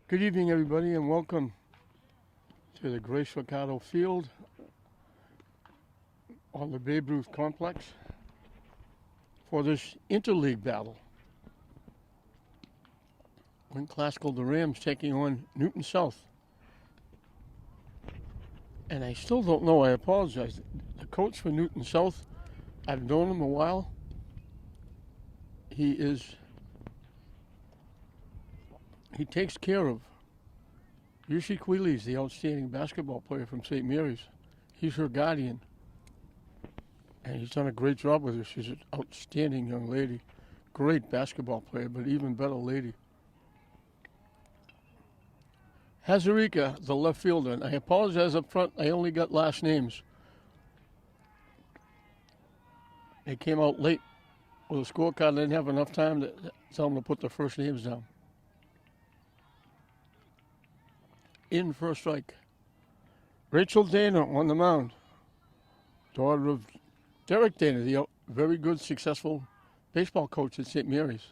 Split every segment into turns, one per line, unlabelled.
Good evening, everybody, and welcome to the Grace Ricardo Field on the Babe Ruth Complex for this interleague battle. Win Classical, the Rams taking on Newton South. And I still don't know, I apologize. The coach for Newton South, I've known him a while. He takes care of Yushi Queeley's the outstanding basketball player from St. Mary's. He's her guardian. And he's done a great job with her. She's an outstanding young lady. Great basketball player, but even better lady. Hazarika, the left fielder. And I apologize up front, I only got last names. They came out late with a scorecard. I didn't have enough time to tell them to put their first names down. In for a strike. Rachel Dana on the mound. Daughter of Derek Dana, the very good, successful baseball coach at St. Mary's.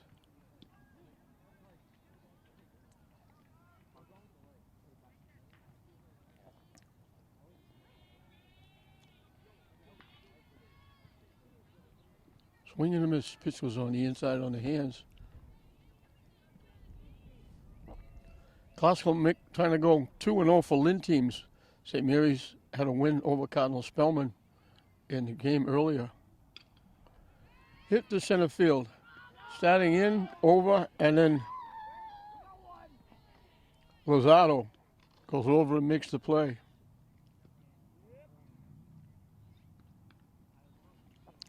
Swing and a miss. Pitch was on the inside on the hands. Classical Mick trying to go 2-0 for Lynn teams. St. Mary's had a win over Cardinal Spellman in the game earlier. Hit to center field. Starting in, over, and then Lozado goes over and makes the play.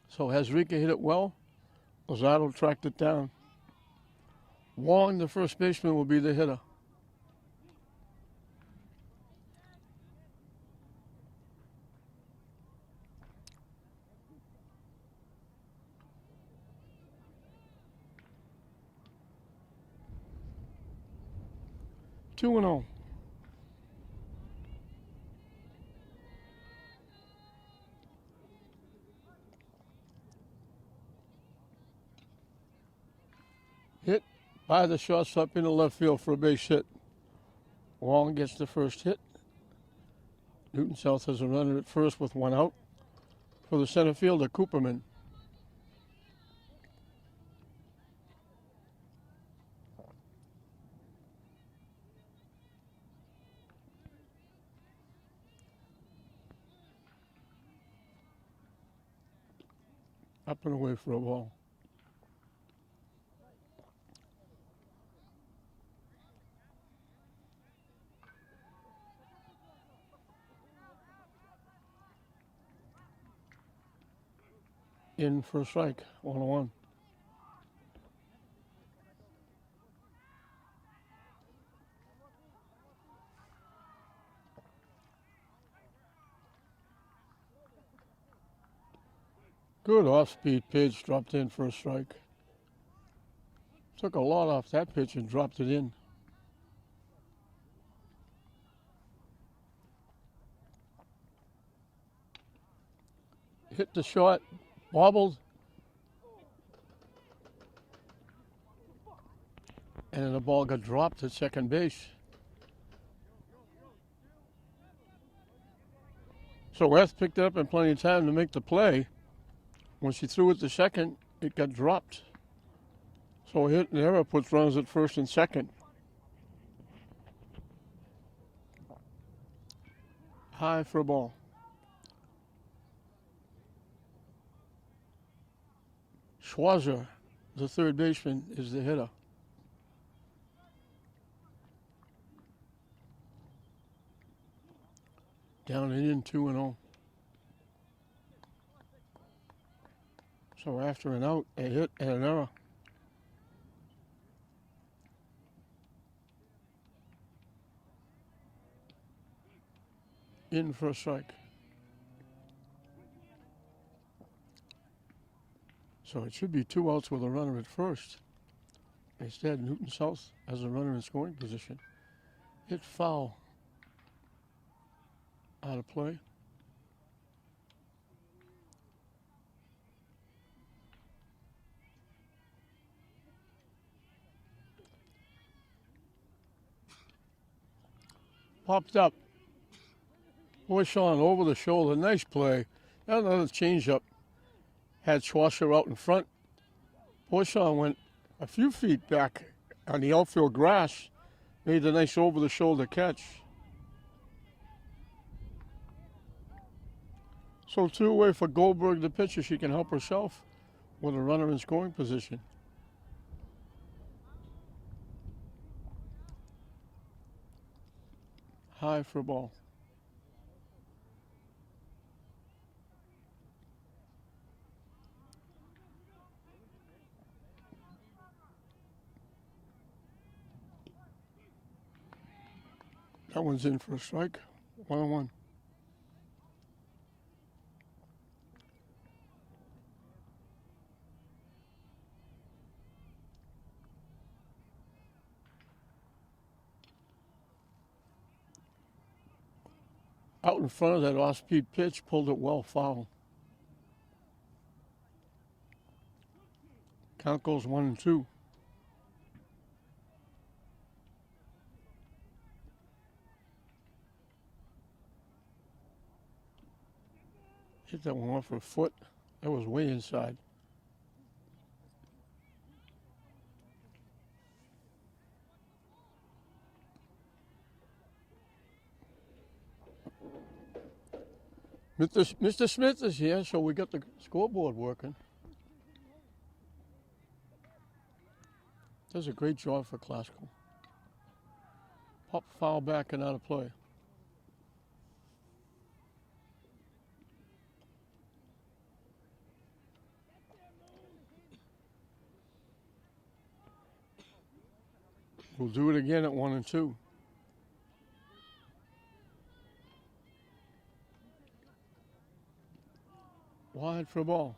So Hazarika hit it well. Lozado tracked it down. Wong, the first baseman, will be the hitter. Two and 0. Hit by the shortstop into left field for a base hit. Wong gets the first hit. Newton South has a runner at first with one out. For the center fielder, Cooperman. Up and away for a ball. In for a strike, 1-1. Good off-speed pitch, dropped in for a strike. Took a lot off that pitch and dropped it in. Hit the short, wobbled, and then the ball got dropped at second base. So West picked it up in plenty of time to make the play. When she threw it to second, it got dropped. So a hit and error puts runners at first and second. High for a ball. Schwarzer, the third baseman, is the hitter. Down and in, 2-0. So after an out, a hit and an error. In for a strike. So it should be 2 outs with a runner at first. Instead, Newton South has a runner in scoring position. Hit foul. Out of play. Popped up. Boyson over the shoulder. Nice play. Another changeup. Had Schwarzer out in front. Boyson went a few feet back on the outfield grass. Made a nice over-the-shoulder catch. So 2 away for Goldberg, the pitcher. She can help herself with a runner in scoring position. High for a ball. That one's in for a strike. 1-1. Out in front of that off-speed pitch, pulled it well foul. Count goes 1-2. Hit that one off her foot. That was way inside. Mr. Smith is here, so we got the scoreboard working. Does a great job for Classical. Pop foul back and out of play. We'll do it again at 1-2. Wide for a ball.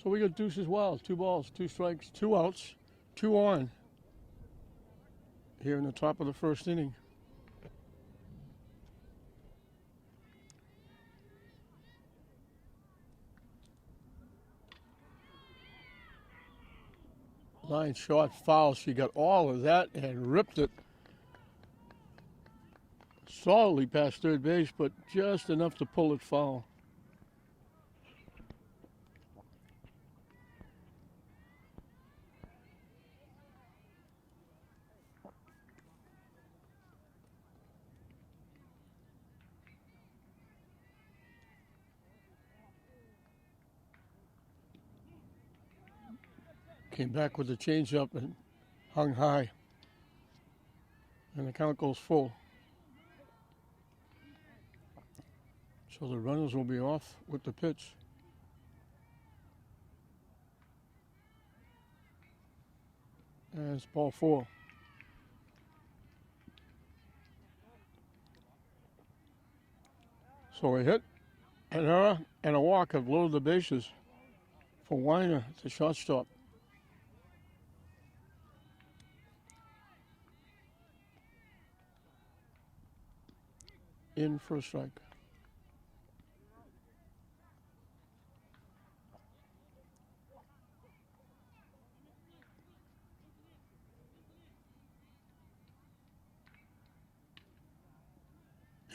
So we got deuces wild. 2 balls, 2 strikes, 2 outs, 2 on. Here in the top of the first inning. Line shot foul. She got all of that and ripped it solidly past third base, but just enough to pull it foul. Came back with the changeup and hung high. And the count goes full. So the runners will be off with the pitch. And it's ball 4. So a hit, an error, and a walk have loaded the bases for Weiner, the shortstop. In for a strike.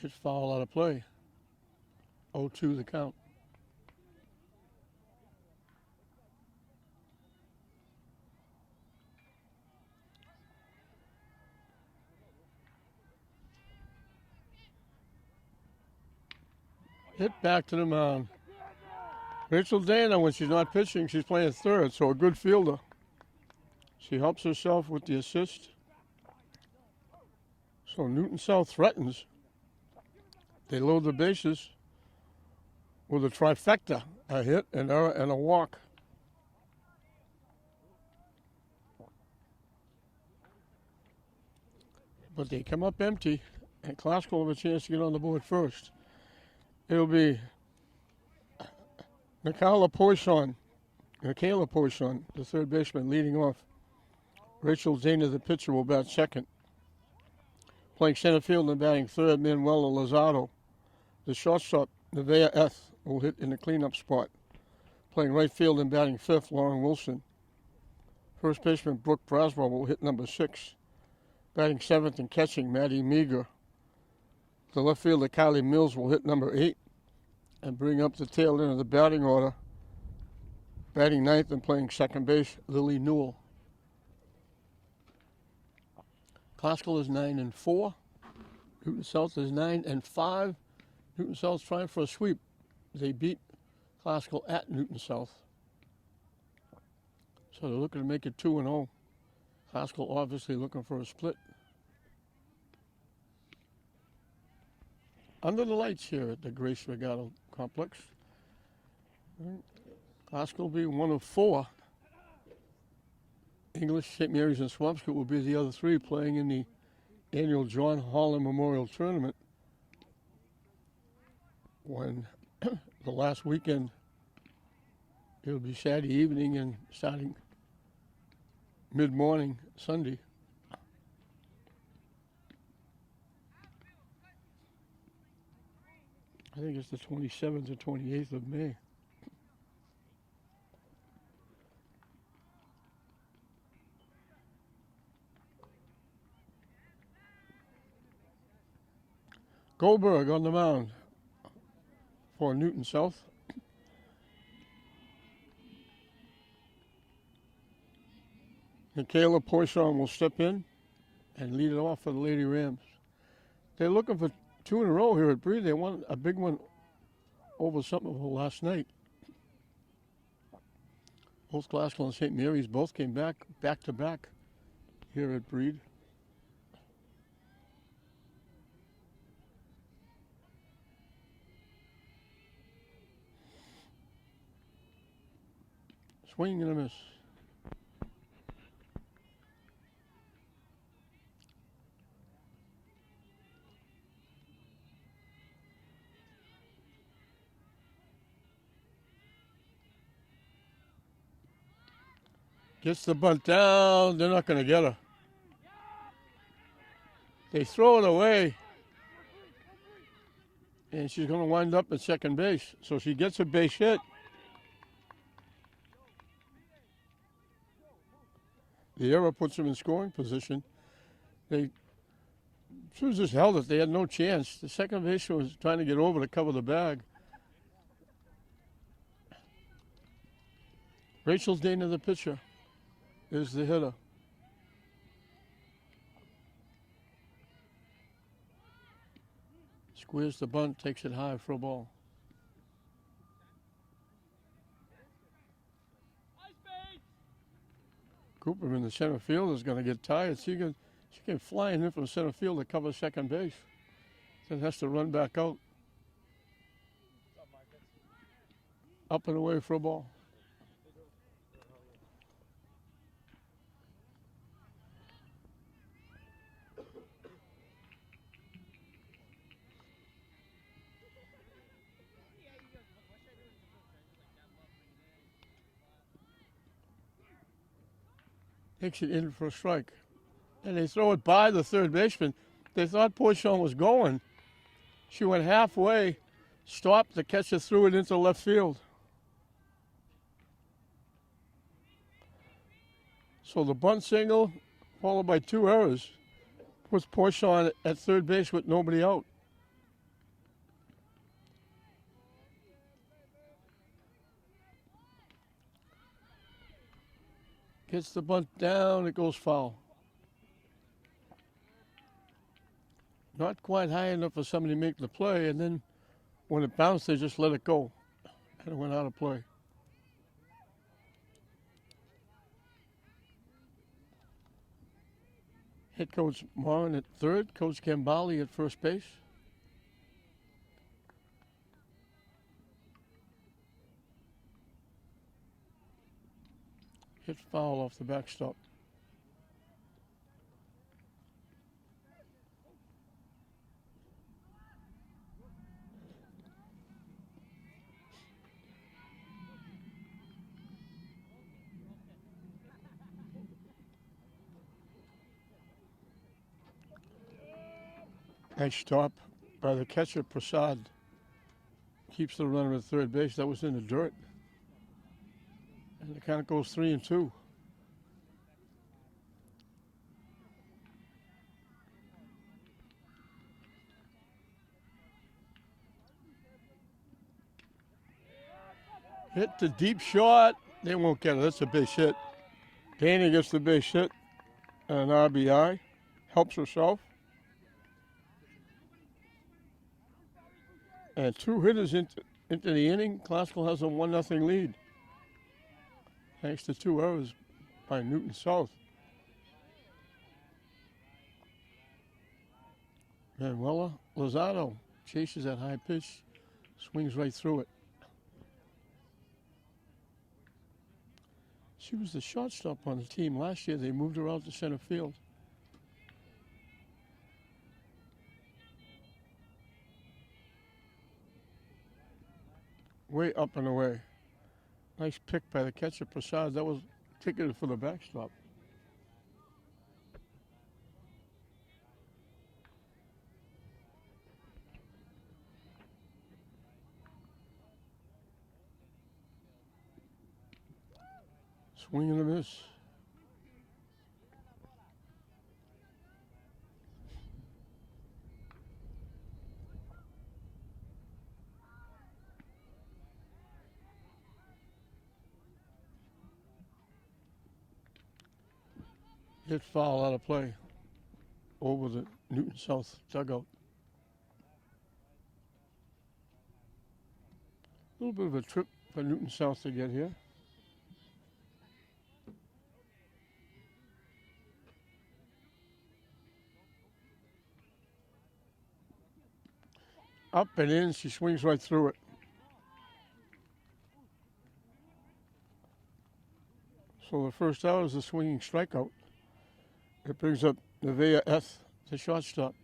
It's foul out of play. 0-2 the count. Hit back to the mound. Rachel Dana, when she's not pitching, she's playing third, so a good fielder. She helps herself with the assist. So Newton South threatens. They load the bases with a trifecta, a hit, an error, and a walk. But they come up empty, and Classical will have a chance to get on the board first. It'll be Michaela Poisson, the third baseman, leading off. Rachel Dana, the pitcher, will bat second. Playing center field and batting third, Manuela Lozado. The shortstop, Nevaeh Eth, will hit in the cleanup spot. Playing right field and batting fifth, Lauren Wilson. First baseman, Brooke Braswell, will hit number 6. Batting seventh and catching, Maddie Meager. The left fielder, Kylie Mills, will hit number 8 and bring up the tail end of the batting order. Batting ninth and playing second base, Lily Newell. Classical is 9-4. Newton South is 9-5. Newton South's trying for a sweep. They beat Classical at Newton South. So they're looking to make it 2-0. Classical obviously looking for a split. Under the lights here at the Grace Regatta Complex. Classical will be one of 4. English, St. Mary's, and Swampscott will be the other 3 playing in the annual John Holland Memorial Tournament. When the last weekend, it'll be Saturday evening and starting mid-morning Sunday. I think it's the 27th or 28th of May. Goldberg on the mound for Newton South. Michaela Poisson will step in and lead it off for the Lady Rams. They're looking for 2 in a row here at Breed. They won a big one over Somerville last night. Both Classical and St. Mary's both came back to back here at Breed. Swing and a miss. Gets the bunt down. They're not going to get her. They throw it away. And she's going to wind up at second base. So she gets a base hit. The error puts them in scoring position. They just held it. They had no chance. The second baseman was trying to get over to cover the bag. Rachel Dana, the pitcher, is the hitter. Squares the bunt, takes it high for a ball. Cooper in the center field is going to get tired. She can fly in from center field to cover second base. Then has to run back out. Up and away for a ball. Takes it in for a strike. And they throw it by the third baseman. They thought Poisson was going. She went halfway, stopped, the catcher threw it into left field. So the bunt single, followed by 2 errors, puts Poisson at third base with nobody out. Gets the bunt down, it goes foul. Not quite high enough for somebody to make the play, and then when it bounced, they just let it go, and it went out of play. Head coach Moran at third, Coach Gambali at first base. Hit foul off the backstop. Nice stop by the catcher, Prasad. Keeps the runner at third base. That was in the dirt. And the count goes 3-2. Hit the deep shot. They won't get it. That's a base hit. Dana gets the base hit and an RBI. Helps herself. And 2 hitters into the inning. Classical has a 1-0 lead. Thanks to 2 errors by Newton South. Manuela Lozado chases that high pitch, swings right through it. She was the shortstop on the team last year. They moved her out to center field. Way up and away. Nice pick by the catcher, Prasad. That was ticketed for the backstop. Swing and a miss. Hit foul out of play over the Newton South dugout. A little bit of a trip for Newton South to get here. Up and in, she swings right through it. So the first out is a swinging strikeout. It brings up Nevaeh Eth, the shortstop.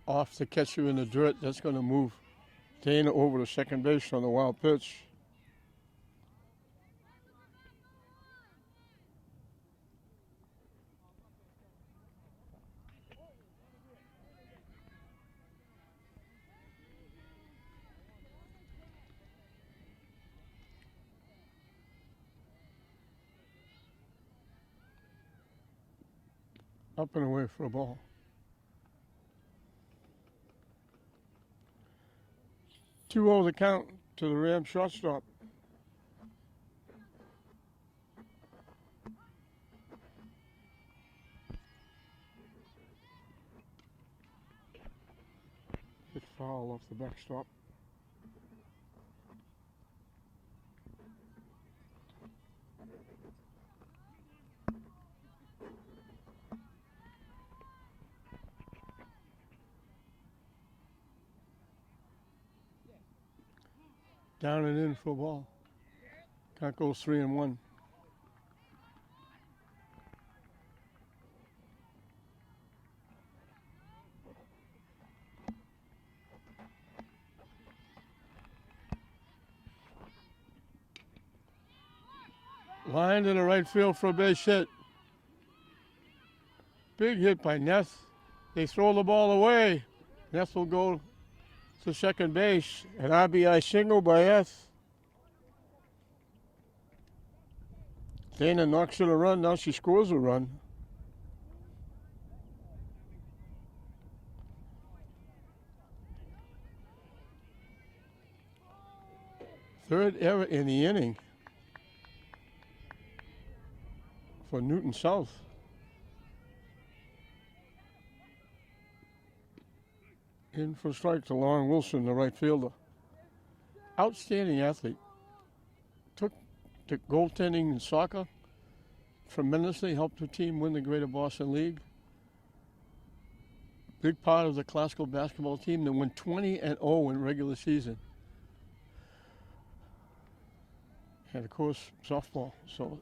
Off the catcher in the dirt. That's going to move Dana over to second base on the wild pitch. Up and away for a ball. 2-0 the count to the Rams shortstop. Hit foul off the backstop. Down and in for a ball. Count goes 3-1. Line to the right field for a base hit. Big hit by Ness. They throw the ball away. Ness will go to second base. An RBI single by Ness. Dana knocks in a run. Now she scores a run. Third error in the inning for Newton South. In for strike to Lauren Wilson, the right fielder. Outstanding athlete. Took to goaltending in soccer tremendously, helped her team win the Greater Boston League. Big part of the classical basketball team that went 20-0 in regular season. And of course, softball. So,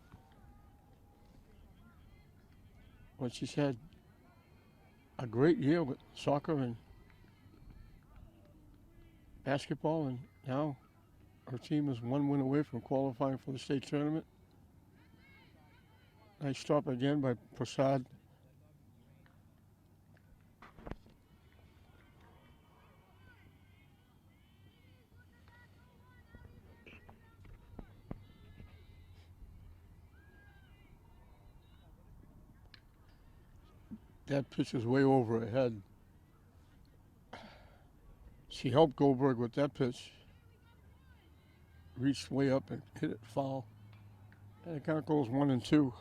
but she's had a great year with soccer and basketball, and now her team is 1 win away from qualifying for the state tournament. Nice stop again by Prasad. That pitch is way over her head. She helped Goldberg with that pitch. Reached way up and hit it foul. And the count goes 1-2.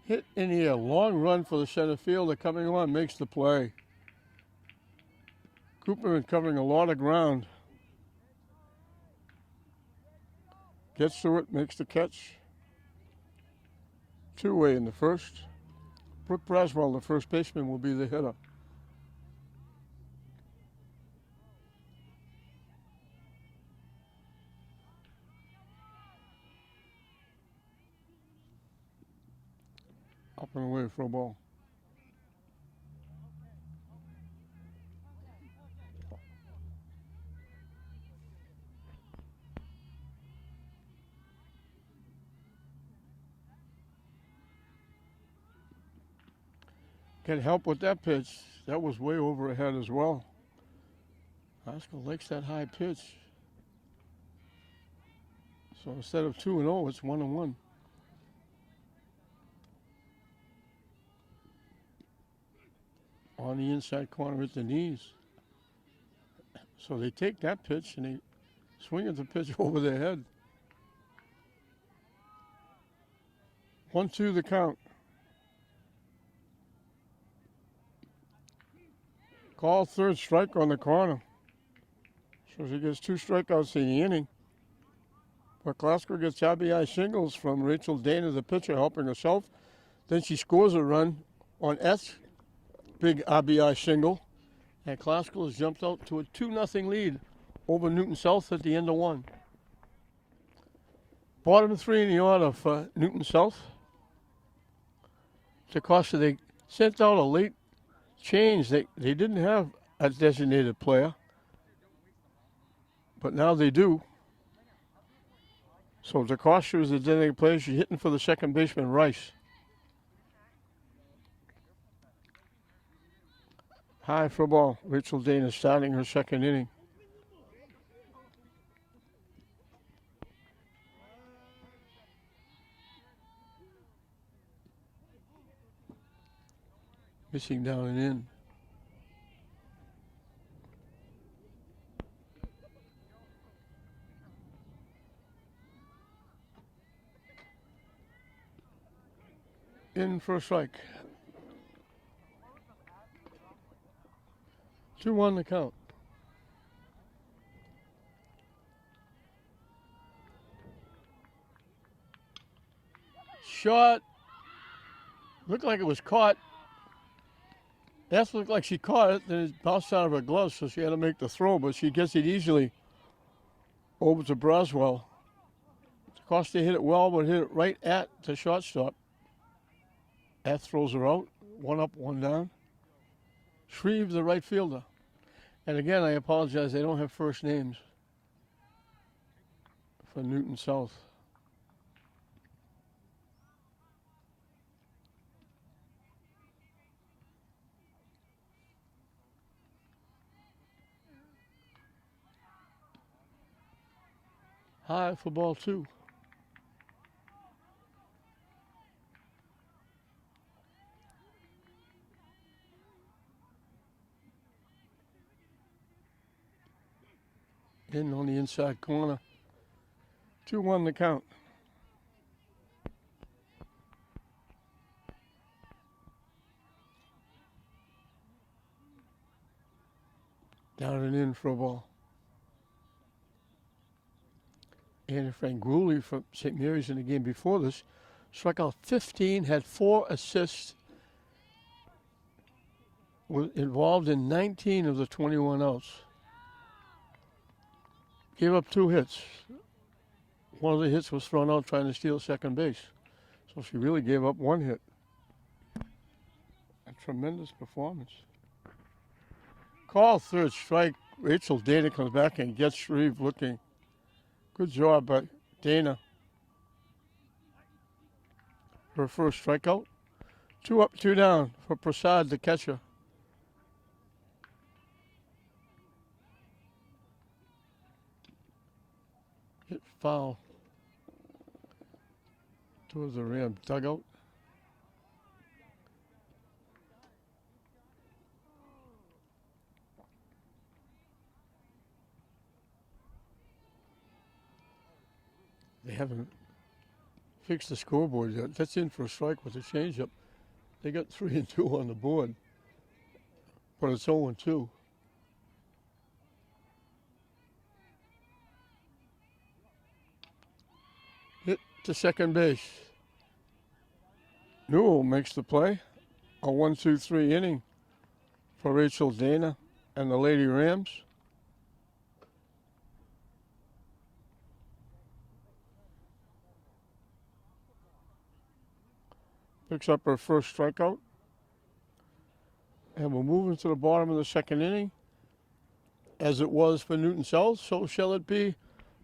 Hit in here, long run for the center fielder coming on, makes the play. Cooperman covering a lot of ground. Gets to it, makes the catch. Two-way in the first. Brooke Braswell, the first baseman, will be the hitter. Up and away for a ball. Can help with that pitch. That was way over her head as well. Haskell likes that high pitch. So instead of 2-0, it's 1-1. On the inside corner at the knees. So they take that pitch and they swing at the pitch over their head. 1-2 the count. Call third strike on the corner. So she gets 2 strikeouts in the inning. But Glasgow gets RBI singles from Rachel Dana, the pitcher, helping herself. Then she scores a run on S. Big RBI single. And Glasgow has jumped out to a 2-0 lead over Newton South at the end of 1. Bottom 3 in the order for Newton South. DeCosta, they sent out a late change. They didn't have a designated player, but now they do. So DeCosta is the designated player. She's hitting for the second baseman, Rice. High for a ball. Rachel Dana starting her second inning. Missing down and in. In for a strike. 2-1 the count. Shot. Looked like it was caught. That looked like she caught it, then it bounced out of her glove, so she had to make the throw, but she gets it easily over to Braswell. Costa hit it well, but hit it right at the shortstop. That throws her out. 1 up, 1 down. Shreve, the right fielder. And again, I apologize, they don't have first names for Newton South. High for ball 2. In on the inside corner. 2-1 the count. Down and in for a ball. Anna Franguli from St. Mary's in the game before this struck out 15, had 4 assists, was involved in 19 of the 21 outs. Gave up 2 hits. One of the hits was thrown out trying to steal second base. So she really gave up 1 hit. A tremendous performance. Call third strike. Rachel Dana comes back and gets Shreve looking. Good job by Dana. Her first strikeout. 2 up, 2 down for Prasad, the catcher. foul towards the Ram dugout. They haven't fixed the scoreboard yet. That's in for a strike with a changeup. They got 3 and 2 on the board, but it's 0 and 2. Hit to second base. Newell makes the play. A 1-2-3 inning for Rachel Dana and the Lady Rams. Picks up her first strikeout. And we're moving to the bottom of the second inning. As it was for Newton South, so shall it be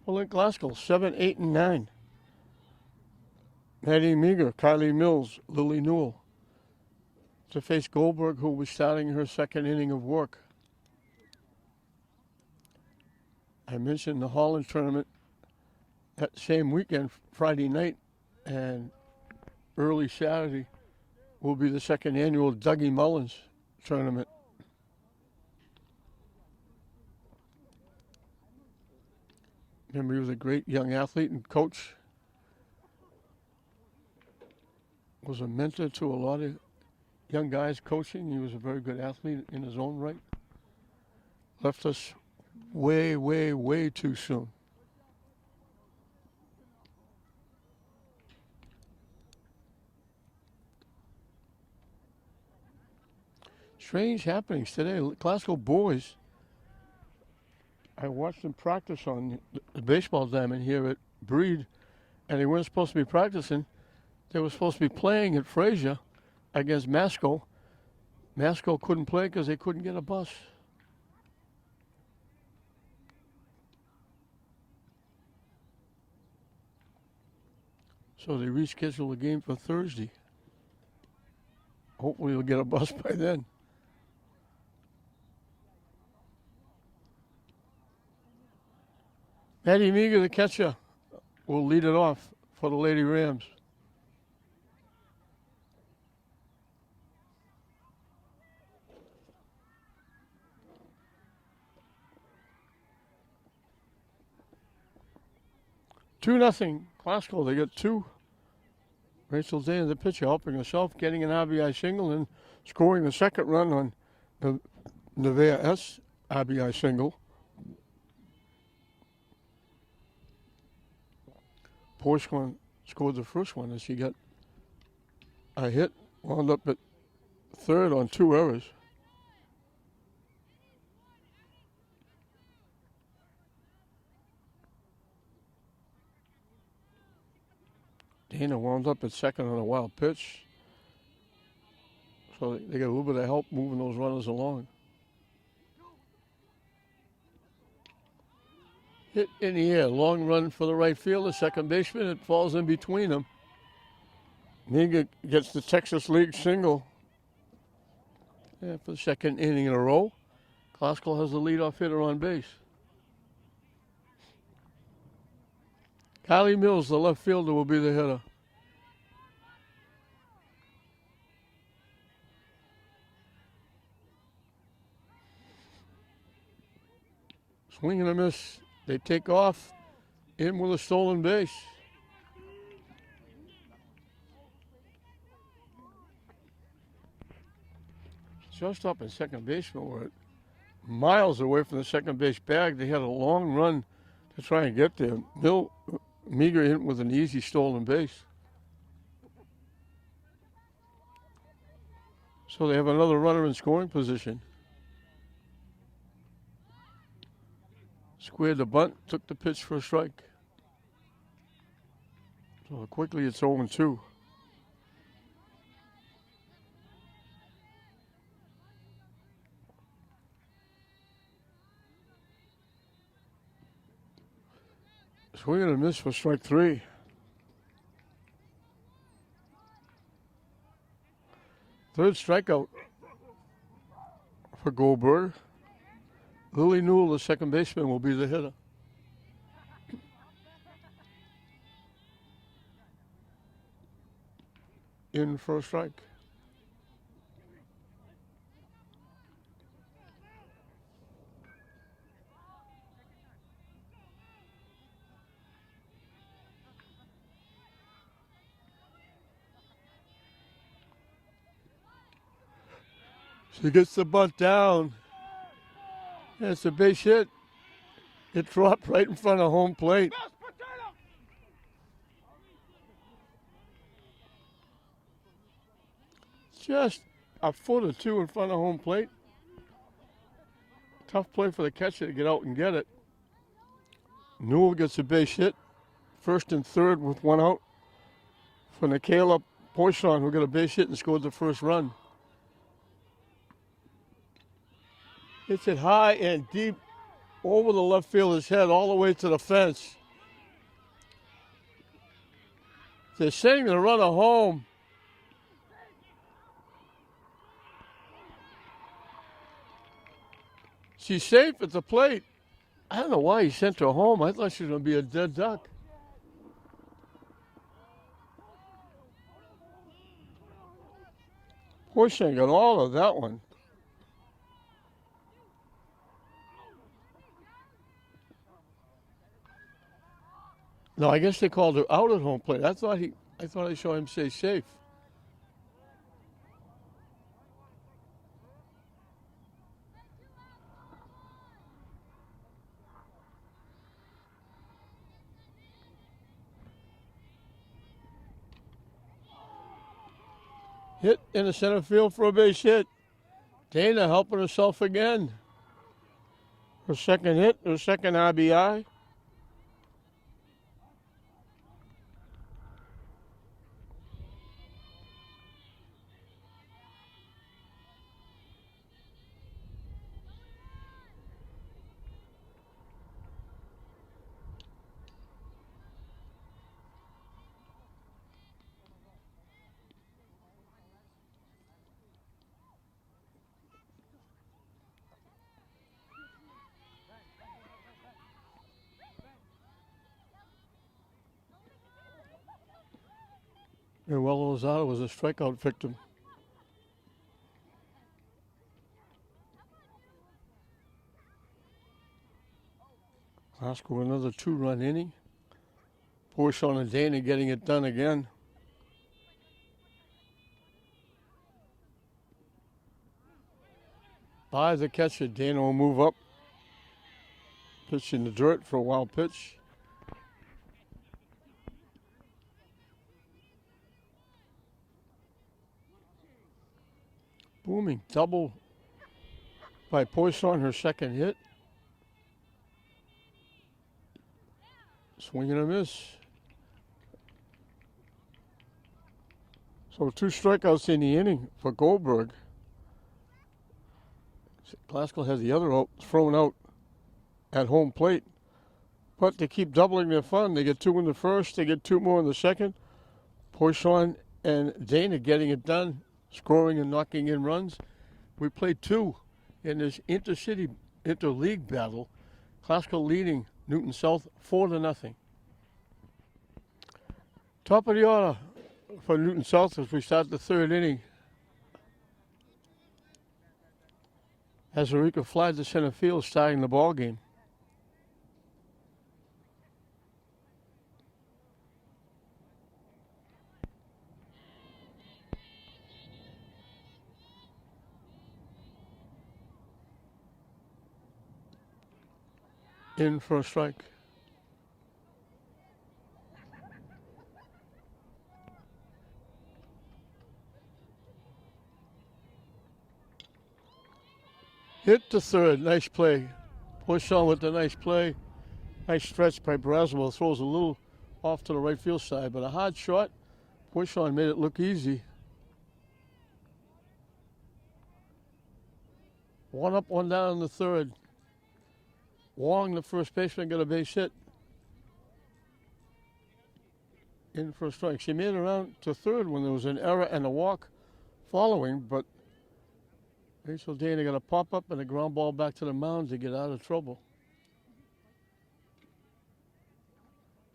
for Link Glasgow. 7, 8, and 9. Maddie Meager, Kylie Mills, Lily Newell to face Goldberg, who was starting her second inning of work. I mentioned the Holland tournament that same weekend, Friday night, and early Saturday will be the second annual Dougie Mullins tournament. Remember, he was a great young athlete and coach. Was a mentor to a lot of young guys coaching. He was a very good athlete in his own right. Left us way, way, way too soon. Strange happenings today. Glasgow boys, I watched them practice on the baseball diamond here at Breed, and they weren't supposed to be practicing. They were supposed to be playing at Fraser against Masco. Masco couldn't play because they couldn't get a bus. So they rescheduled the game for Thursday. Hopefully they'll get a bus by then. Maddie Meager, the catcher, will lead it off for the Lady Rams. Two nothing, Glasgow. They got 2. Rachel Dana, the pitcher, helping herself, getting an RBI single and scoring the second run on the Nevaeh S. RBI single. Porschman scored the first one as he got a hit, wound up at third on 2 errors. Dana wound up at second on a wild pitch. So they got a little bit of help moving those runners along. Hit in the air, long run for the right fielder, second baseman. It falls in between them. Meager gets the Texas League single. Yeah, for the second inning in a row. Glasgow has the leadoff hitter on base. Kylie Mills, the left fielder, will be the hitter. Swing and a miss. They take off in with a stolen base. Shortstop and second baseman were miles away from the second base bag. They had a long run to try and get there. Meager hit with an easy stolen base. So they have another runner in scoring position. Squared the bunt, took the pitch for a strike. So quickly it's 0-2. Swing and a miss for strike 3. Third strikeout for Goldberg. Lily Newell, the second baseman, will be the hitter. in for a strike. She gets the bunt down. And it's a base hit. It dropped right in front of home plate. Just a foot or two in front of home plate. Tough play for the catcher to get out and get it. Newell gets a base hit. First and third with one out for Nikayla Poisson, who got a base hit and scored the first run. Hits it high and deep over the left fielder's head all the way to the fence. They're sending the runner home. She's safe at the plate. I don't know why he sent her home. I thought she was going to be a dead duck. Poisson got all of that one. No, I guess they called her out at home plate. I thought I saw him say safe. Hit in the center field for a base hit. Dana helping herself again. Her second hit, her second RBI. And Lozada was a strikeout victim. Glasgow another two-run inning. Poisson and Dana getting it done again. By the catcher, Dana will move up. Pitch in the dirt for a wild pitch. Booming double by Poisson, her second hit. Swing and a miss. So 2 strikeouts in the inning for Goldberg. Glasgow has the other out, thrown out at home plate. But they keep doubling their fun. They get 2 in the first, they get 2 more in the second. Poisson and Dana getting it done, scoring and knocking in runs. We played 2 in this interleague battle. Glasgow leading Newton South 4-0. Top of the order for Newton South as we start the 3rd inning. As Eureka flies to center field, starting the ball game. In for a strike. Hit to third, nice play. Poisson with the nice play. Nice stretch by Braswell. Throws a little off to the right field side, but a hard shot. Poisson made it look easy. 1 up, 1 down in the 3rd. Wong, the first baseman, got a base hit. In for a strike. She made it around to 3rd when there was an error and a walk following, but Rachel Dana got a pop-up and a ground ball back to the mound to get out of trouble.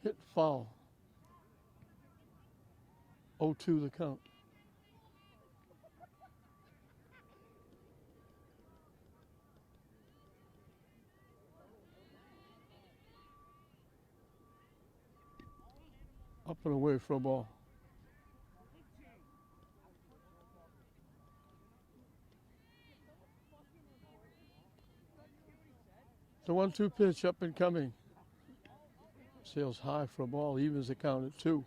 Hit foul. 0-2 the count. Put away for a ball. The 1-2 pitch up and coming. Sails high for a ball, evens the count at 2.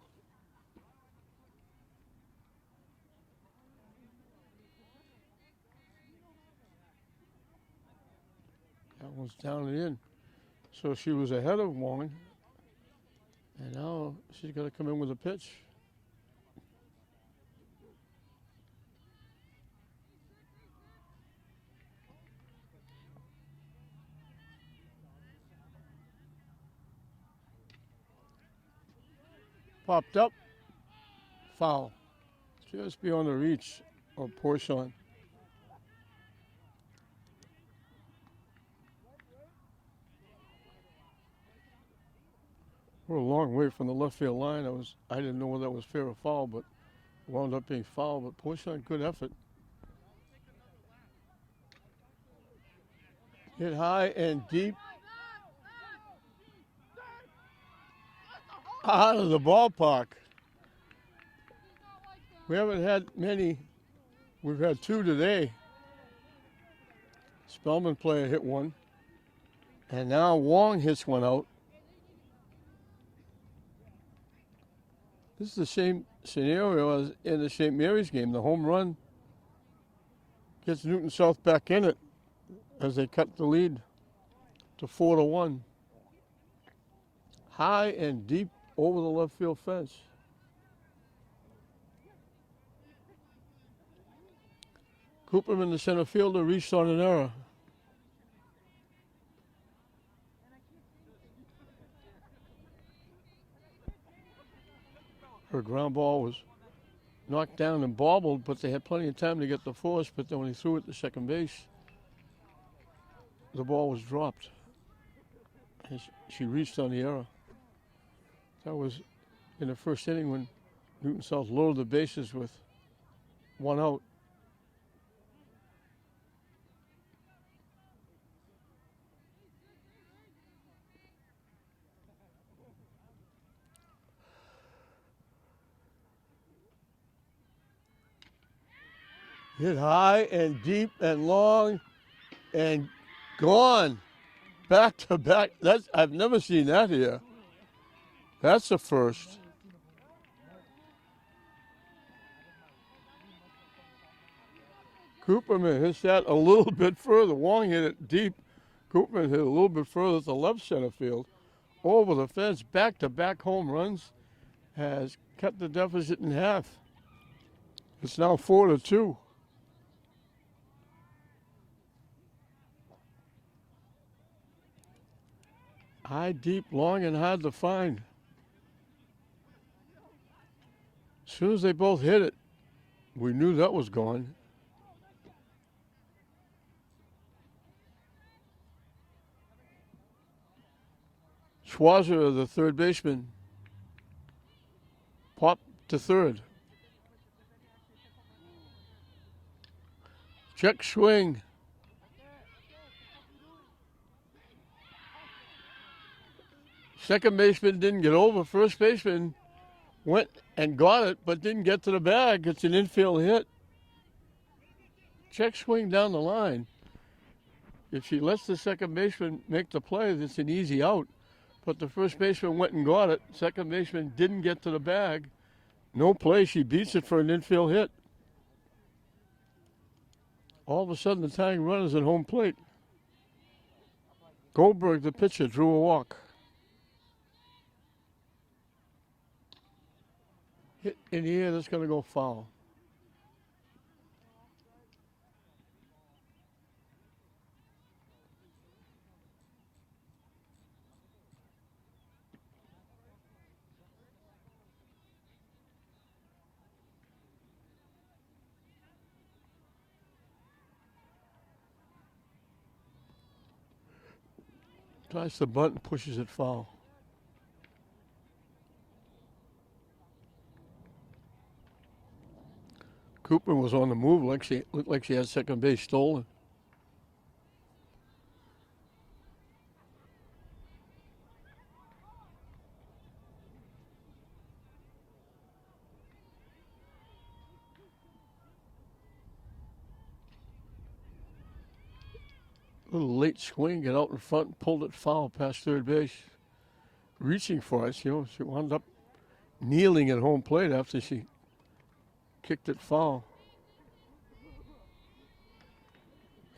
That one's down and in. So she was ahead of Wong. And now she's got to come in with a pitch. Popped up. Foul. Just beyond the reach of Porchon. We're a long way from the left field line. I didn't know whether that was fair or foul, but it wound up being foul. But Porchon, good effort. Hit high and deep. Out of the ballpark. We haven't had many. We've had 2 today. Spellman player hit one. And now Wong hits one out. This is the same scenario as in the St. Mary's game. The home run gets Newton South back in it as they cut the lead to 4-1. High and deep over the left field fence. Cooperman, the center fielder, reached on an error. Her ground ball was knocked down and bobbled, but they had plenty of time to get the force. But then when he threw it to second base, the ball was dropped. And she reached on the error. That was in the first inning when Newton South loaded the bases with 1 out. Hit high and deep and long and gone. Back to back. I've never seen that here. That's the first. Cooperman hits that a little bit further. Wong hit it deep. Cooperman hit a little bit further to the left center field. Over the fence, back-to-back home runs has cut the deficit in half. It's now 4-2. High, deep, long, and hard to find. As soon as they both hit it, we knew that was gone. Schwarzer, the third baseman, popped to third. Check swing. Second baseman didn't get over. First baseman went and got it, but didn't get to the bag. It's an infield hit. Check swing down the line. If she lets the second baseman make the play, it's an easy out. But the first baseman went and got it. Second baseman didn't get to the bag. No play. She beats it for an infield hit. All of a sudden, the tying run is at home plate. Goldberg, the pitcher, drew a walk. Hit in the air, that's going to go foul. Tries the bunt and pushes it foul. Cooper was on the move, looked like she had second base stolen. Little late swing, get out in front and pulled it foul past third base. Reaching for it, she wound up kneeling at home plate after she kicked it foul.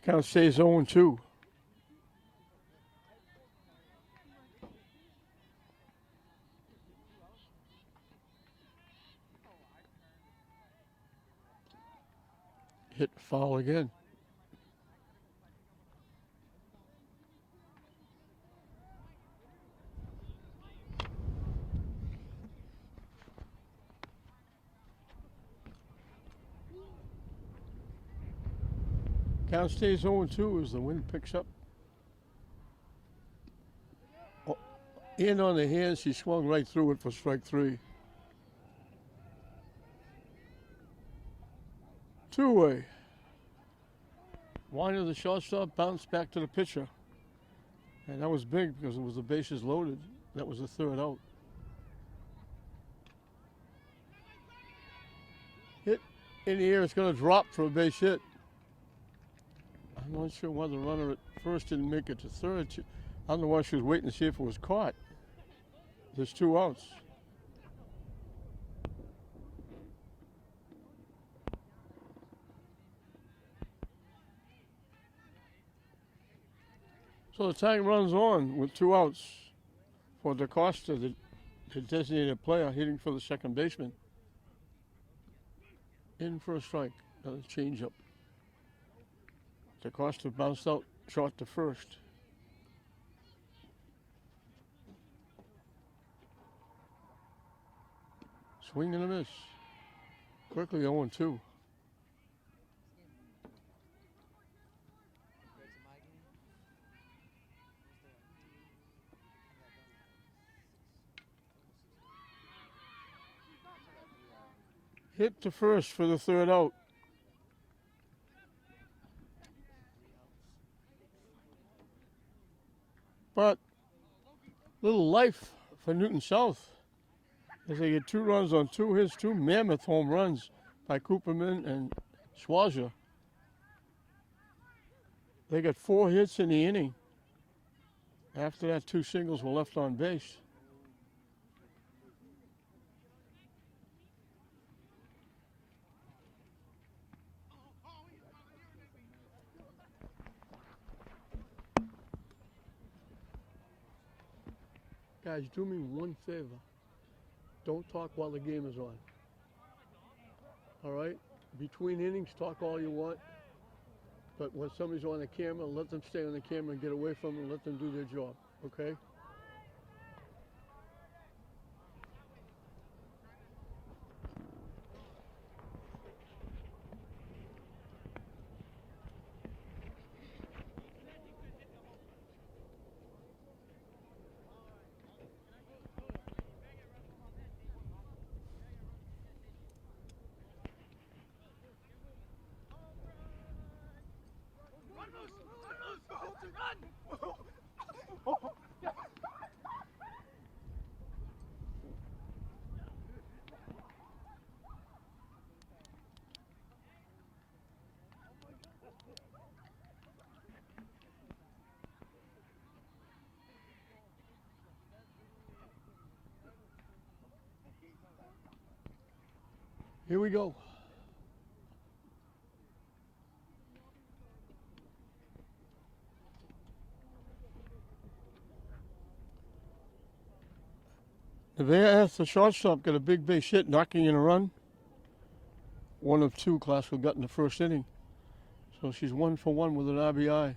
Count stays 0-2. Hit foul again. Count stays 0-2 as the wind picks up. In on the hand, she swung right through it for strike 3. Two-way. Wine of the shortstop bounced back to the pitcher. And that was big because it was the bases loaded. That was the third out. Hit in the air, it's going to drop for a base hit. I'm not sure why the runner at first didn't make it to third. I don't know why she was waiting to see if it was caught. There's 2 outs. So the time runs on with 2 outs for DaCosta, the designated player, hitting for the second baseman. In for a strike, another changeup. DaCosta bounced out short to first. Swing and a miss. Quickly 0-2. Hit to first for the third out. But little life for Newton South as they get 2 runs on 2 hits, 2 mammoth home runs by Cooperman and Schwarzer. They got 4 hits in the inning. After that, 2 singles were left on base. Guys, do me one favor. Don't talk while the game is on. All right? Between innings, talk all you want. But when somebody's on the camera, let them stay on the camera and get away from them and let them do their job. Okay? Here we go. Nevaeh, the shortstop, got a big base hit, knocking in a run. 1 of 2 Classical got in the first inning. So she's 1 for 1 with an RBI.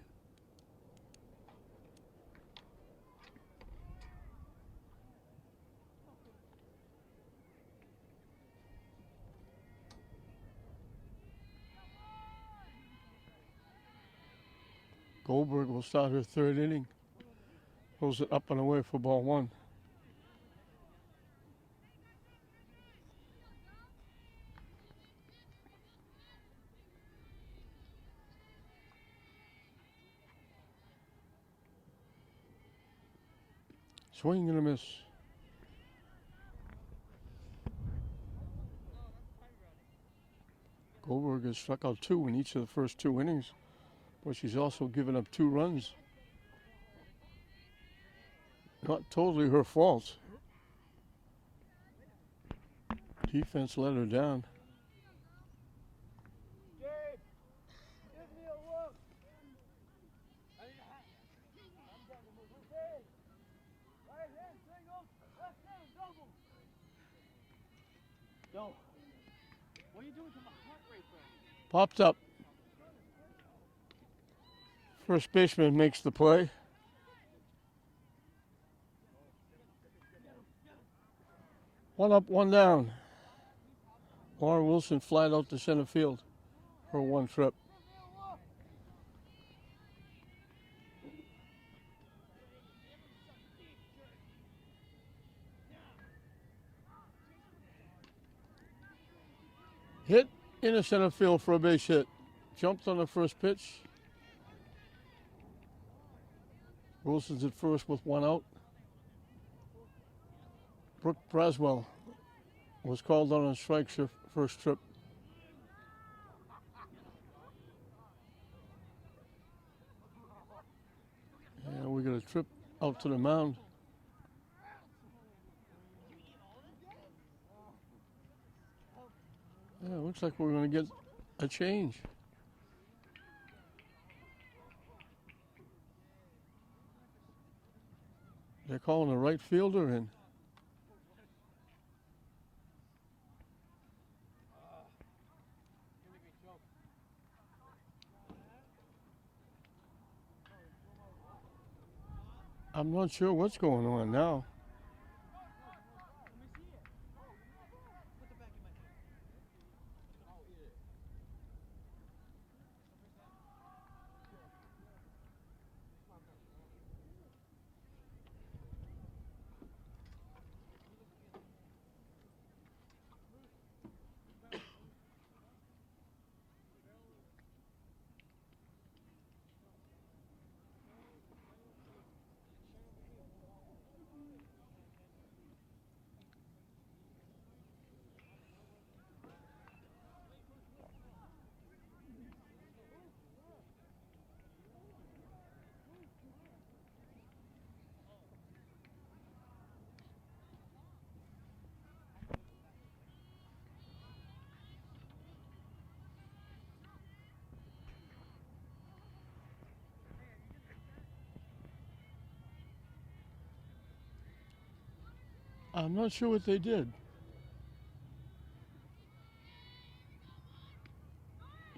Goldberg will start her 3rd inning. Pulls it up and away for ball 1. Swing and a miss. Goldberg has struck out 2 in each of the first 2 innings but she's also given up 2 runs. Not totally her fault. Defense let her down.
Yo, what are you doing to my heart rate, bro?
Popped up. First baseman makes the play. One up, one down. Lauren Wilson flied out to center field for 1 trip. Hit into center field for a base hit. Jumped on the first pitch. Wilson's at first with 1 out. Brooke Braswell was called on strikes her first trip. And we got a trip out to the mound. Yeah, looks like we're going to get a change. They're calling the right fielder in. I'm not sure what's going on now. I'm not sure what they did.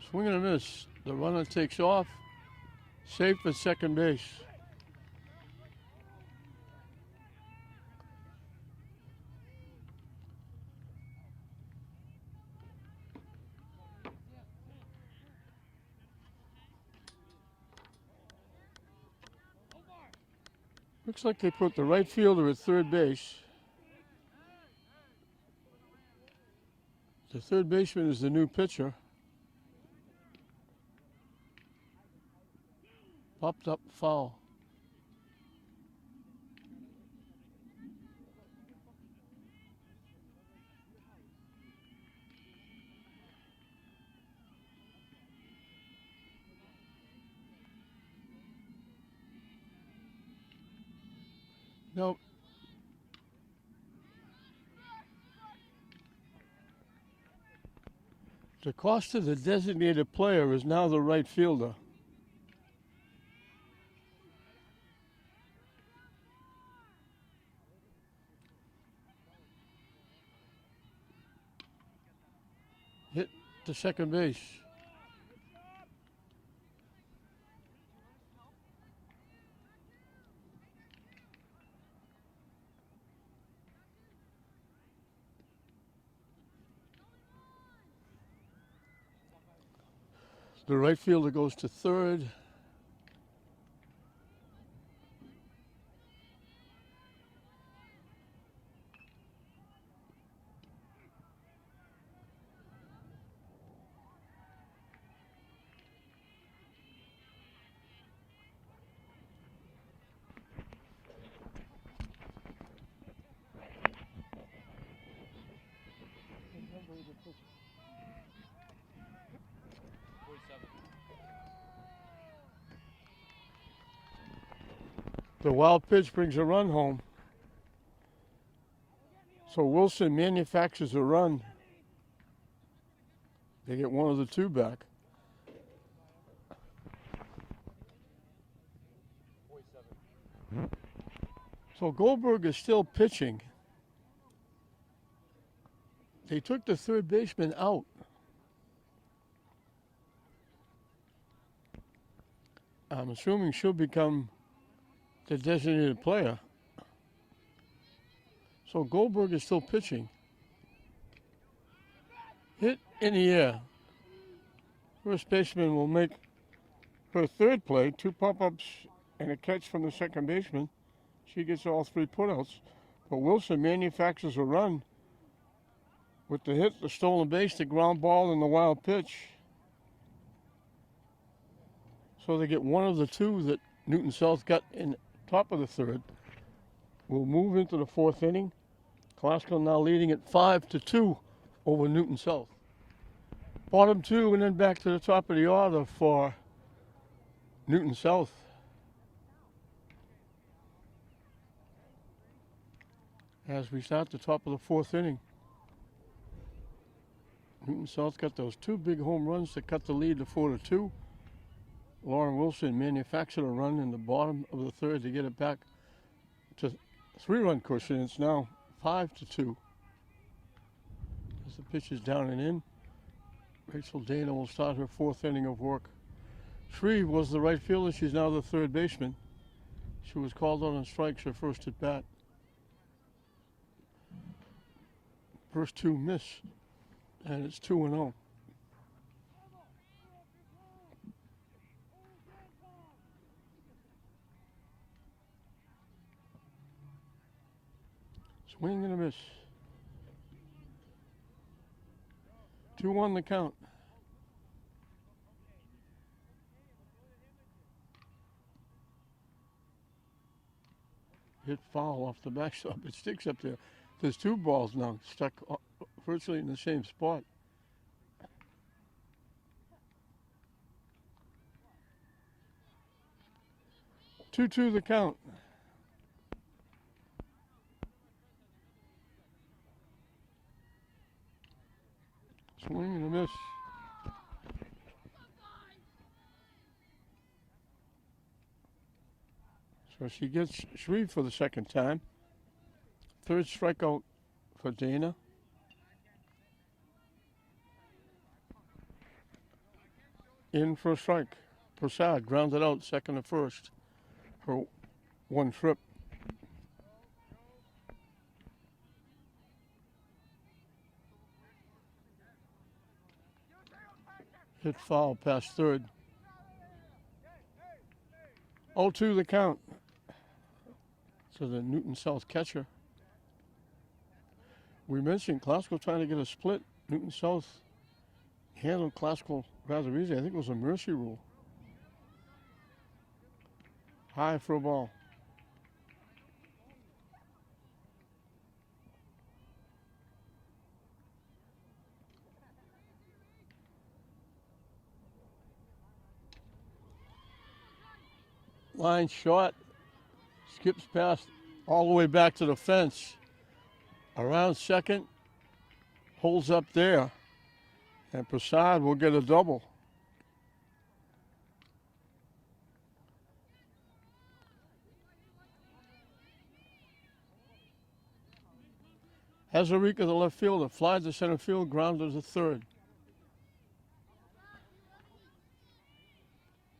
Swing and a miss. The runner takes off. Safe at second base. Looks like they put the right fielder at third base. The third baseman is the new pitcher. Popped up foul. Nope. The cost of the designated player is now the right fielder. Hit to second base. The right fielder goes to third. The wild pitch brings a run home. So Wilson manufactures a run. They get one of the two back. So Goldberg is still pitching. They took the third baseman out. I'm assuming she'll become the designated player. So Goldberg is still pitching. Hit in the air. First baseman will make her third play, 2 pop-ups and a catch from the second baseman. She gets all 3 putouts. But Wilson manufactures a run with the hit, the stolen base, the ground ball, and the wild pitch. So they get one of the 2 that Newton South got in top of the third. We'll move into the 4th inning. Glasgow now leading at 5-2 over Newton South. Bottom 2 and then back to the top of the order for Newton South. As we start the top of the 4th inning. Newton South got those 2 big home runs to cut the lead to 4-2. Lauren Wilson manufactured a run in the bottom of the 3rd to get it back to 3-run cushion. It's now 5-2. As the pitch is down and in, Rachel Dana will start her 4th inning of work. Shreve was the right fielder. She's now the 3rd baseman. She was called on strikes her first at bat. First 2 miss, and it's 2-0. Swing and a miss. 2-1 the count. Hit foul off the backstop. It sticks up there. There's 2 balls now stuck virtually in the same spot. Two the count. Swing and a miss. So she gets Shreve for the second time. 3rd strikeout for Dana. In for a strike. Prasad grounded out, second to first. Her 1 trip. Hit foul past 3rd. 0-2 the count. So the Newton South catcher. We mentioned Glasgow trying to get a split. Newton South handled Glasgow rather easy. I think it was a mercy rule. High for a ball. Line shot. Skips past all the way back to the fence. Around second. Holds up there. And Prasad will get a double. Hazarika, the left fielder, flies to center field, grounded to 3rd.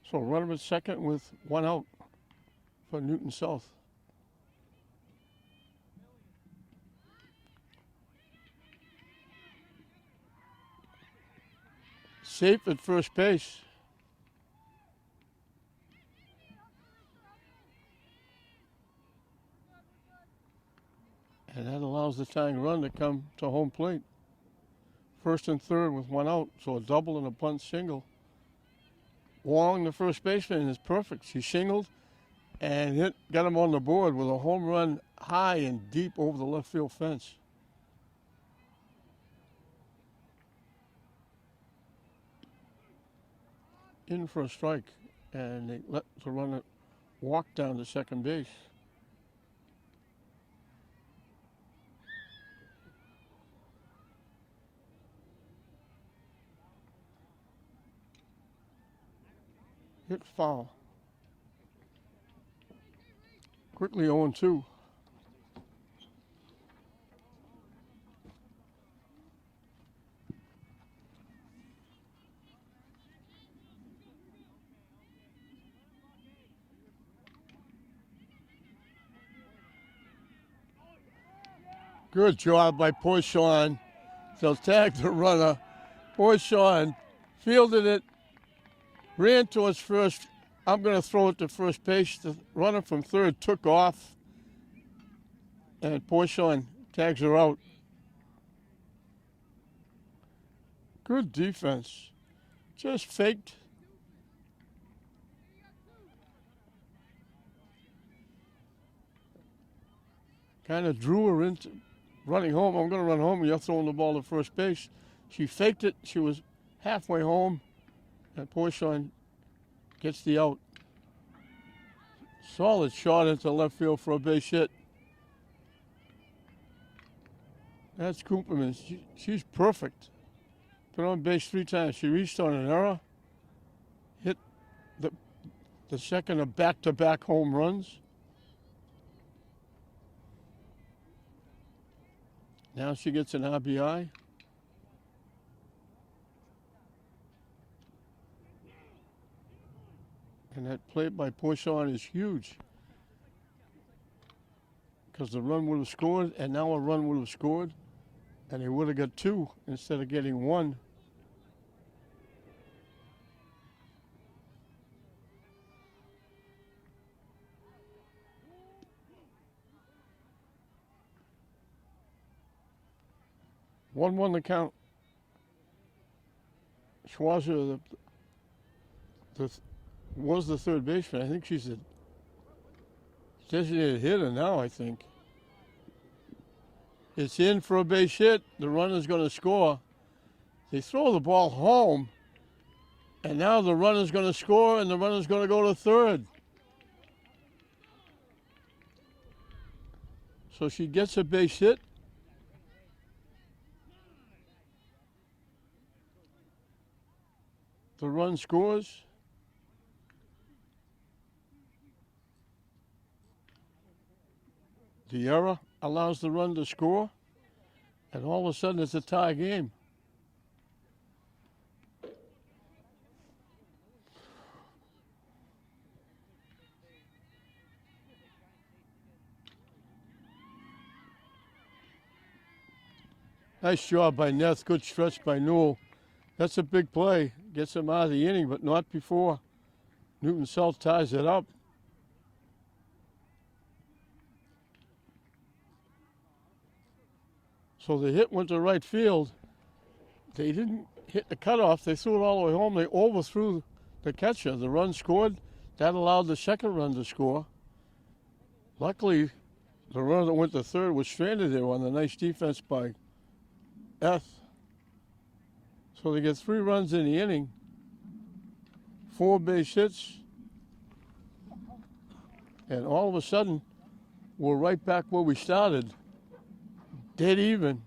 So runner at second with 1 out for Newton South. Safe at first base. And that allows the tying run to come to home plate. 1st and 3rd with 1 out, so a double and a bunt single. Wong, the first baseman, is perfect. She singled and got him on the board with a home run high and deep over the left field fence. In for a strike, and they let the runner walked down to second base. Hit foul. Quickly 0-2. Good job by Porchon. They'll tag the runner. Porchon fielded it, ran towards first. I'm going to throw it to first base. The runner from third took off, and Porchon tags her out. Good defense. Just faked. Kind of drew her into running home. I'm going to run home. You're throwing the ball to first base. She faked it. She was halfway home, and Porchon gets the out. Solid shot into left field for a base hit. That's Cooperman. She's perfect. Put on base 3 times. She reached on an error, hit the second of back-to-back home runs. Now she gets an RBI. And that play by Porchon is huge, because the run would have scored, and now a run would have scored, and they would have got 2 instead of getting 1. One the count. Schwarzer was the third baseman. I think she's a designated hitter now, I think. It's in for a base hit. The runner's going to score. They throw the ball home, and now the runner's going to score, and the runner's going to go to third. So she gets a base hit. The run scores. The error allows the run to score, and all of a sudden it's a tie game. Nice job by Neth. Good stretch by Newell. That's a big play. Gets him out of the inning, but not before Newton South ties it up. So the hit went to right field. They didn't hit the cutoff. They threw it all the way home. They overthrew the catcher. The run scored. That allowed the second run to score. Luckily, the runner that went to third was stranded there on the nice defense by Eth. So they get 3 runs in the inning, 4 base hits, and all of a sudden, we're right back where we started, dead even.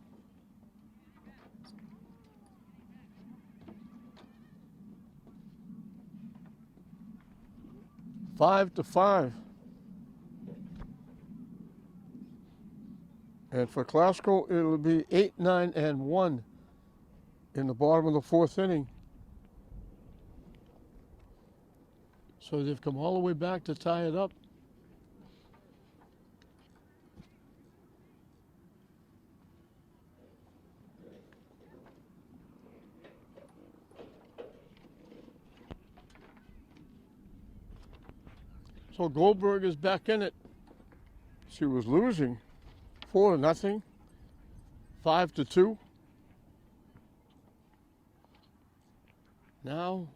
Five to 5. And for Glasgow, it'll be 8, 9, and 1 in the bottom of the 4th inning. So they've come all the way back to tie it up. So Goldberg is back in it. She was losing 4-0, 5-2. Now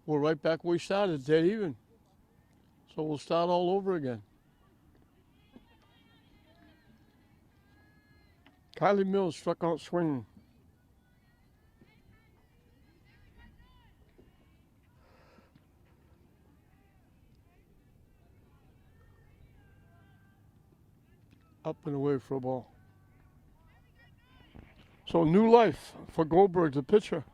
we're right back where we started, dead even. So we'll start all over again. Kylie Mills struck out swinging. Up and away for a ball. So new life for Goldberg, the pitcher.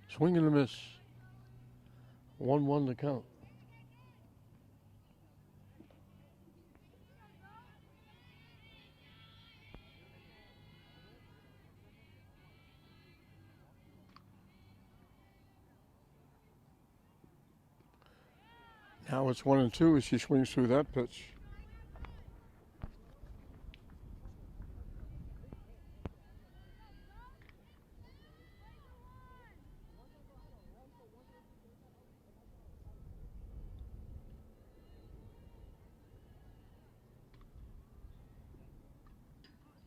Swing and a miss. 1-1 to count. Now it's 1-2 as she swings through that pitch.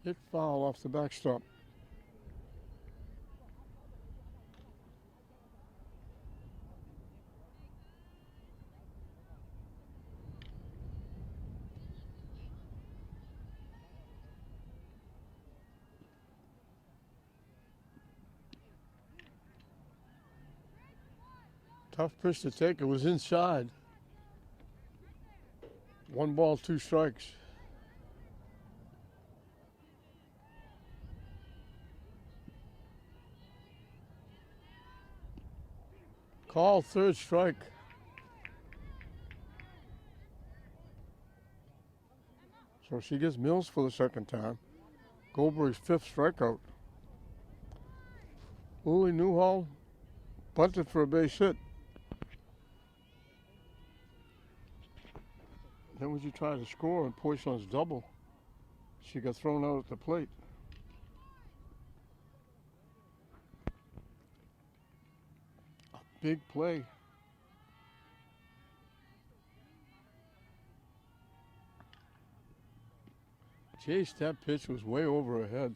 Hit foul off the backstop. Tough pitch to take. It was inside. 1 ball, 2 strikes. Call, 3rd strike. So she gets Mills for the 2nd time. Goldberg's 5th strikeout. Uli Newhall bunted for a base hit. Then when she tried to score and Poisson's double, she got thrown out at the plate. A big play. Chase, that pitch was way over her head.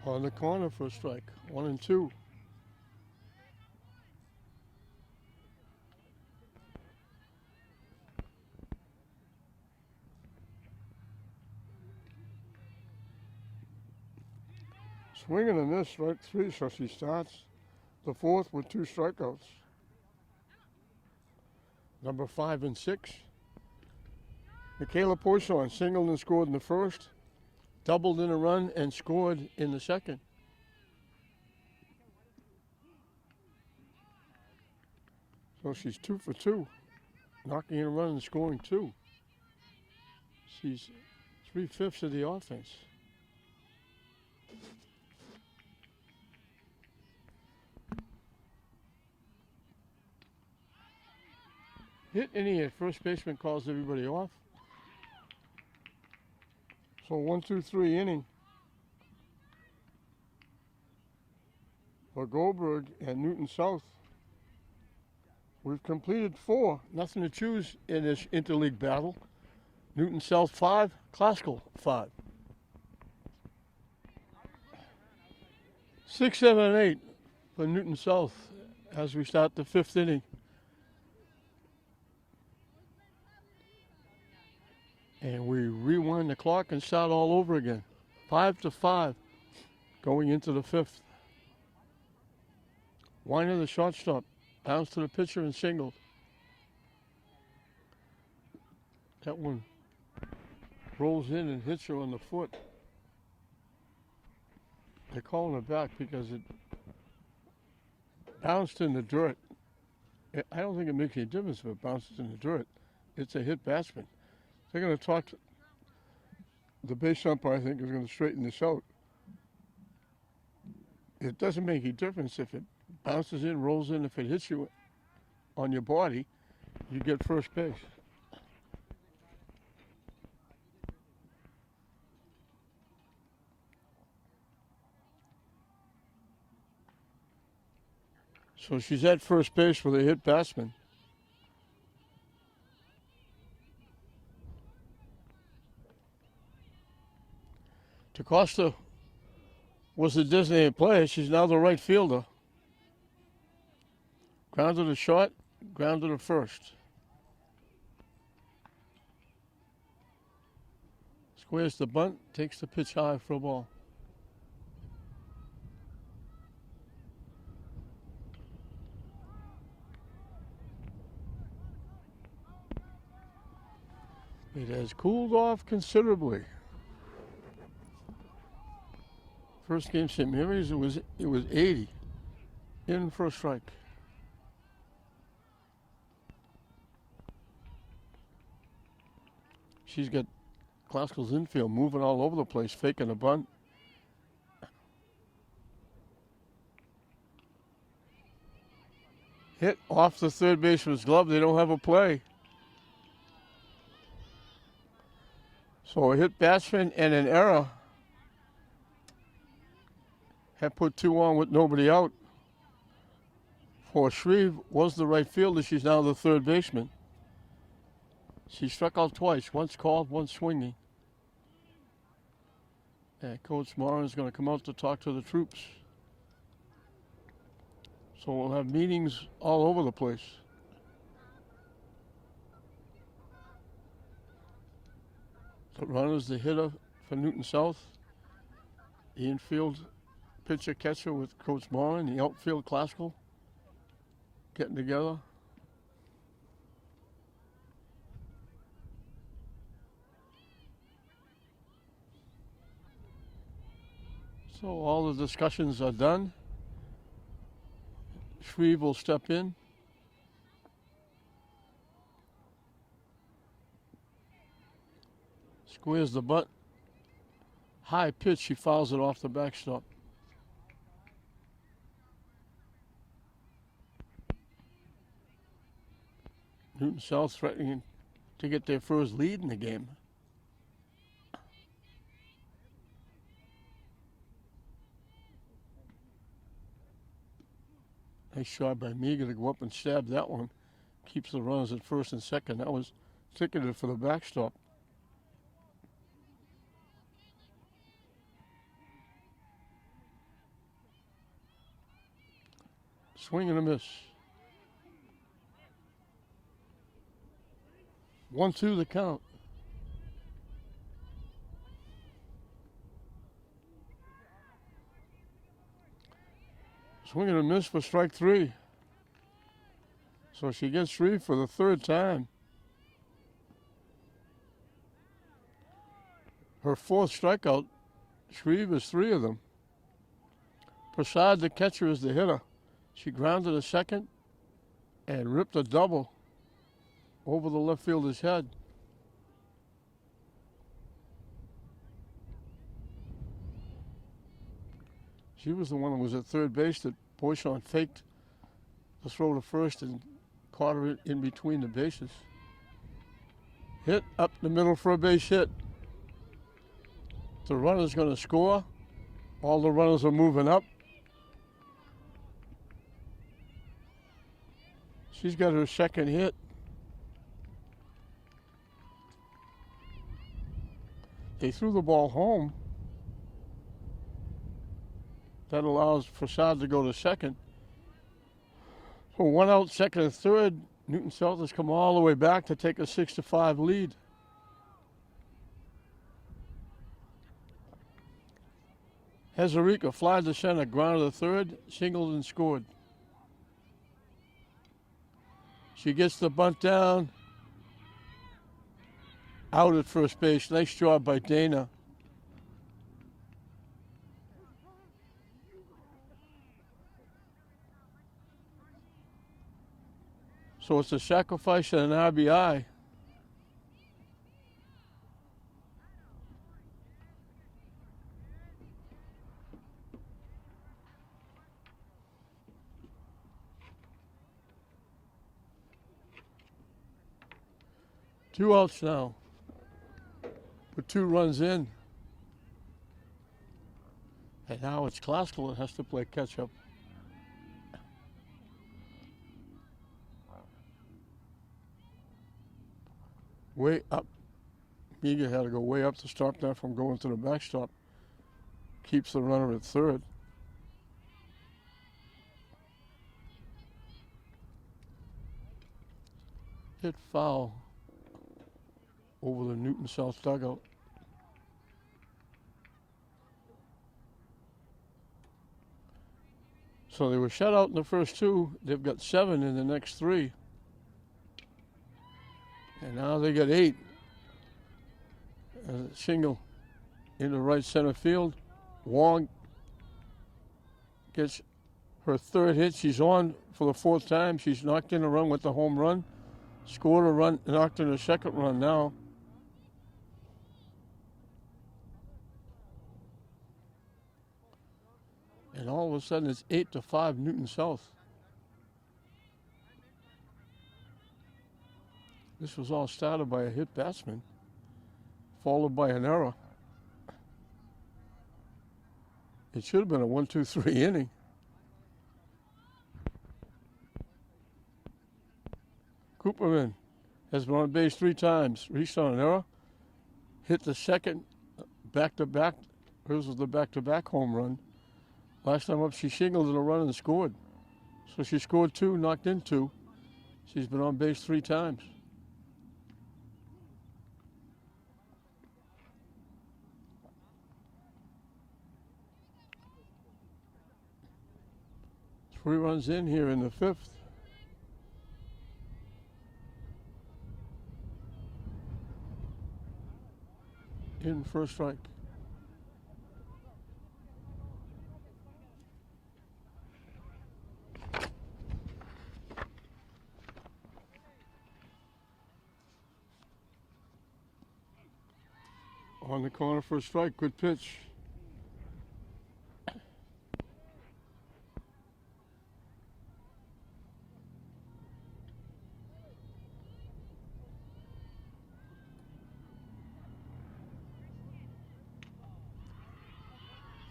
On the corner for a strike. 1-2. Swing and a miss, strike 3, so she starts the 4th with 2 strikeouts. Number 5 and 6. Michaela Poisson singled and scored in the 1st, doubled in a run and scored in the 2nd. So she's 2 for 2, knocking in a run and scoring 2. She's 3/5 of the offense. Hit inning at first baseman calls everybody off. So 1-2-3 inning for Goldberg and Newton South. We've completed 4. Nothing to choose in this interleague battle. Newton South 5, Classical 5. 6, 7, and 8 for Newton South as we start the 5th inning. And we rewind the clock and start all over again. 5-5 going into the 5th. Weiner, the shortstop, bounce to the pitcher and singled. That one rolls in and hits her on the foot. They're calling it back because it bounced in the dirt. I don't think it makes any difference if it bounces in the dirt. It's a hit batsman. They're going to talk to the base umpire. I think is going to straighten this out. It doesn't make any difference if it bounces in, rolls in. If it hits you on your body, you get first base. So she's at first base with a hit batsman. DaCosta was a designated player. She's now the right fielder. Grounded to short, grounded to first. Squares the bunt, takes the pitch high for a ball. It has cooled off considerably. First game, St. Mary's, it was 80. In for a strike. She's got Classical's infield moving all over the place, faking a bunt. Hit off the third baseman's glove. They don't have a play. So a hit batsman and an error have put 2 on with nobody out. For Shreve was the right fielder. She's now the third baseman. She struck out twice, once called, once swinging. And Coach Moran's going to come out to talk to the troops. So we'll have meetings all over the place. The runner's the hitter for Newton South. The infield pitcher catcher with Coach Moran. The outfield Classical getting together. So all the discussions are done. Shreve will step in. Squares the butt. High pitch, she fouls it off the backstop. Newton South threatening to get their first lead in the game. Nice shot by Meager to go up and stab that one. Keeps the runners at first and second. That was ticketed for the backstop. Swing and a miss. 1-2 the count. Swing and a miss for strike 3. So she gets Shreve for the third time. Her fourth strikeout. Shreve is 3 of them. Prasad, the catcher, is the hitter. She grounded a second and ripped a double over the left fielder's head. She was the one that was at third base that Boychon faked the throw to first and caught her in between the bases. Hit up the middle for a base hit. The runner's going to score. All the runners are moving up. She's got her second hit. They threw the ball home. That allows Prasad to go to second. So 1 out, second and third. Newton South has come all the way back to take a 6-5 lead. Hezarika flied to center, grounded to third, singled and scored. She gets the bunt down. Out at first base. Nice job by Dana. So it's a sacrifice and an RBI. Two outs now, with 2 runs in. And now it's Classical that has to play catch up. Way up. Meager had to go way up to stop that from going to the backstop. Keeps the runner at third. Hit foul over the Newton South dugout. So they were shut out in the first two. They've got 7 in the next 3. And now they got 8. A single into right center field. Wong gets her 3rd hit. She's on for the 4th time. She's knocked in a run with the home run. Scored a run, knocked in a 2nd run now. And all of a sudden it's 8-5 Newton South. This was all started by a hit batsman, followed by an error. It should have been a 1-2-3 inning. Cooperman has been on base 3 times, reached on an error, hit the 2nd back-to-back. Hers was the back-to-back home run. Last time up, she singled in a run and scored. So she scored 2, knocked in 2. She's been on base 3 times. Three runs in here in the 5th. In first strike. On the corner for a strike, good pitch.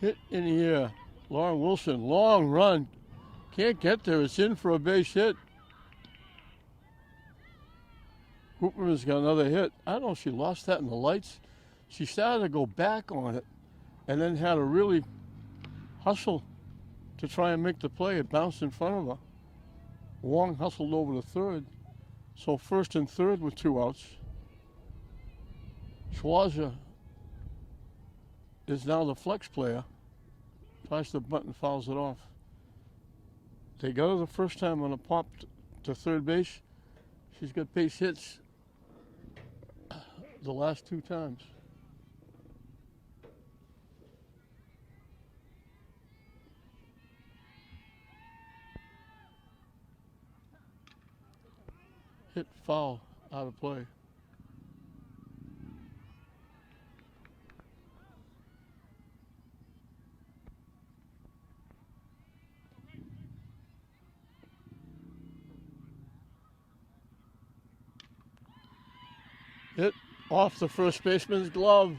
Hit in the air. Lauren Wilson, long run. Can't get there. It's in for a base hit. Hooperman's got another hit. I don't know if she lost that in the lights. She started to go back on it and then had to really hustle to try and make the play. It bounced in front of her. Wong hustled over to third. So 1st and 3rd with 2 outs. Schwarzer is now the flex player. Tries the bunt and fouls it off. They got her the first time on a pop to 3rd base. She's got base hits the last 2 times. Hit foul out of play. Hit off the first baseman's glove.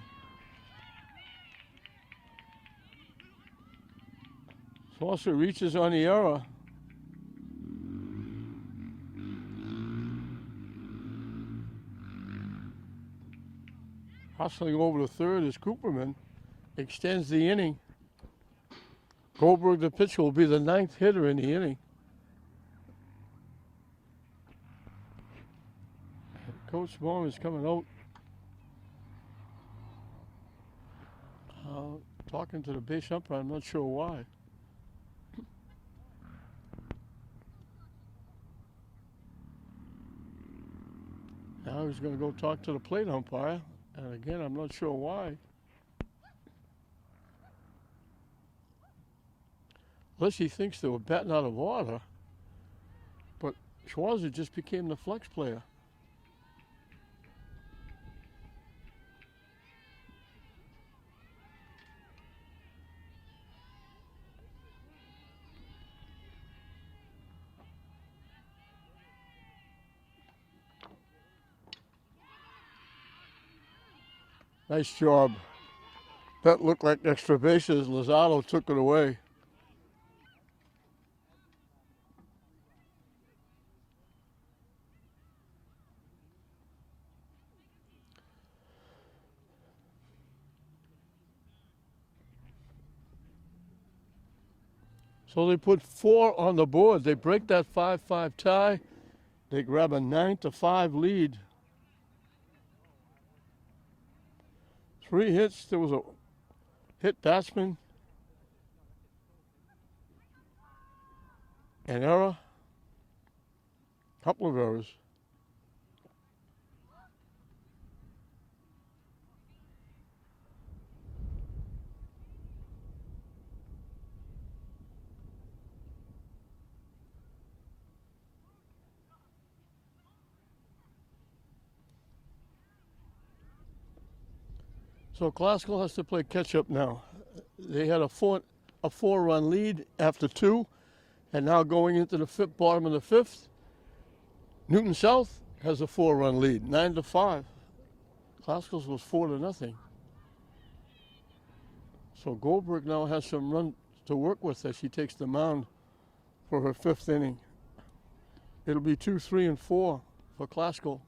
Foster reaches on the error. Hustling over to third is Cooperman. Extends the inning. Goldberg, the pitcher, will be the 9th hitter in the inning. Coach Bowen is coming out. Talking to the base umpire, I'm not sure why. Now he's going to go talk to the plate umpire. And again, I'm not sure why. Unless he thinks they were batting out of order. But Schwarzer just became the flex player. Nice job. That looked like extra bases. Lozado took it away. So they put 4 on the board. They break that 5-5 tie, They grab a 9-5 lead. 3 hits. There was a hit batsman, an error, couple of errors. So Glasgow has to play catch up now. They had a 4-run lead after 2, and now going into the bottom of the 5th, Newton South has a 4-run lead, 9-5. Glasgow's was 4-0. So Goldberg now has some run to work with as she takes the mound for her 5th inning. It'll be 2, 3, and 4 for Glasgow.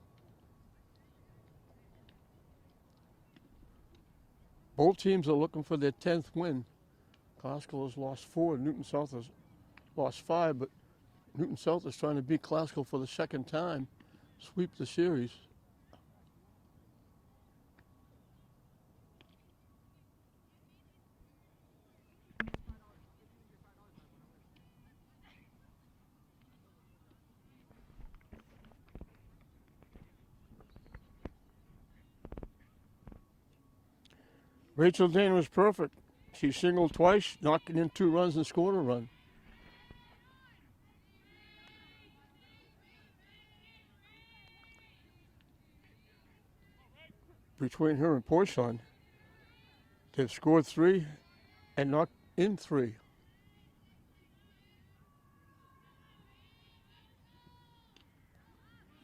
Both teams are looking for their 10th win. Glasgow has lost 4. Newton South has lost 5, but Newton South is trying to beat Glasgow for the 2nd time, sweep the series. Rachel Dana was perfect. She singled twice, knocking in 2 runs and scored a run. Between her and Poisson, they've scored 3 and knocked in 3.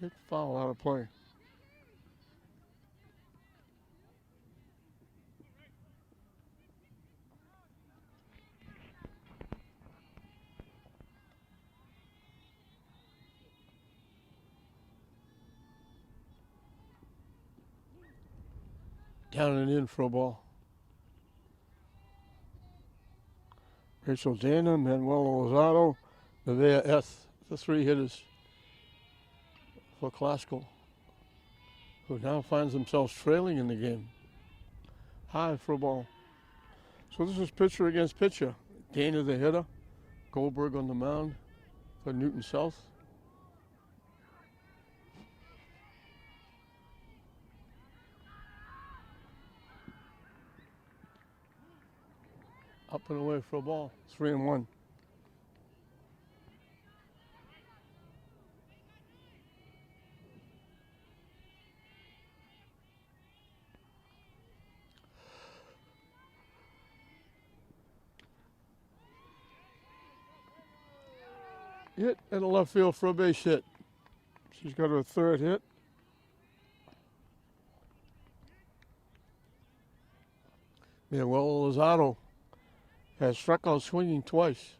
Hit foul out of play. Down and in for a ball. Rachel Dana, Manuel Lozado, Nevaeh S., the 3 hitters for Glasgow, who now finds themselves trailing in the game. High for a ball. So this is pitcher against pitcher. Dana the hitter, Goldberg on the mound for Newton South. Up and away for a ball. 3-1. Hit in the left field for a base hit. She's got her 3rd hit. Manuel Lozado has struck out swinging twice.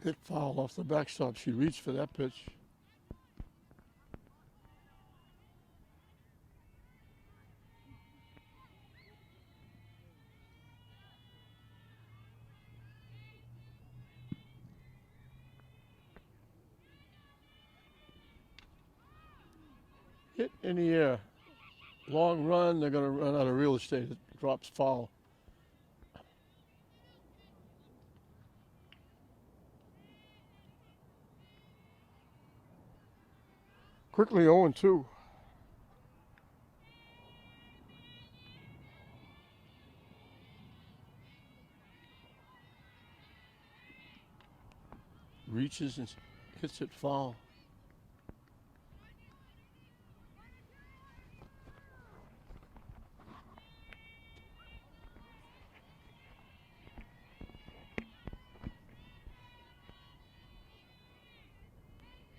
Hit foul off the backstop. She reached for that pitch. Hit in the air. Long run. They're going to run out of real estate. It drops foul. Quickly 0-2. Reaches and hits it foul.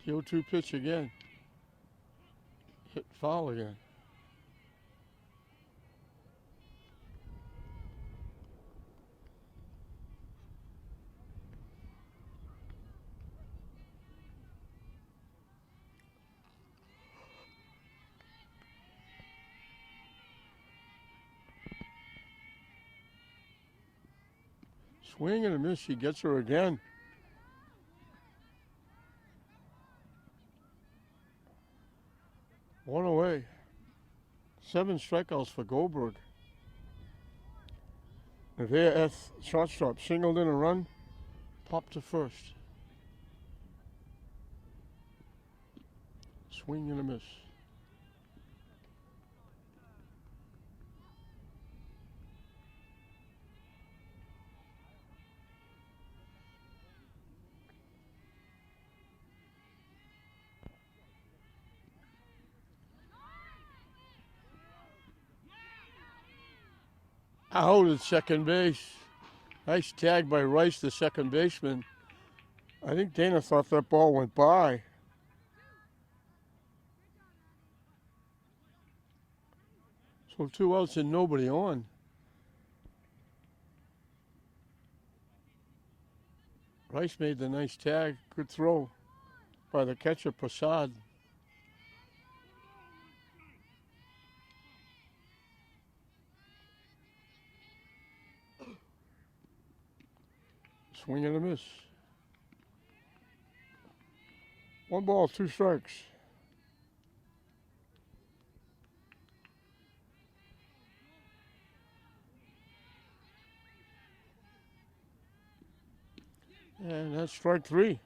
The 0-2 pitch again. Hit foul again. Swing and a miss. She gets her again. One away. 7 strikeouts for Goldberg. Nevaeh F. shortstop singled in a run, popped to first. Swing and a miss. Out at second base. Nice tag by Rice, the second baseman. I think Dana thought that ball went by. So 2 outs and nobody on. Rice made the nice tag. Good throw by the catcher, Prasad. Swing and a miss. 1 ball, 2 strikes. And that's strike 3.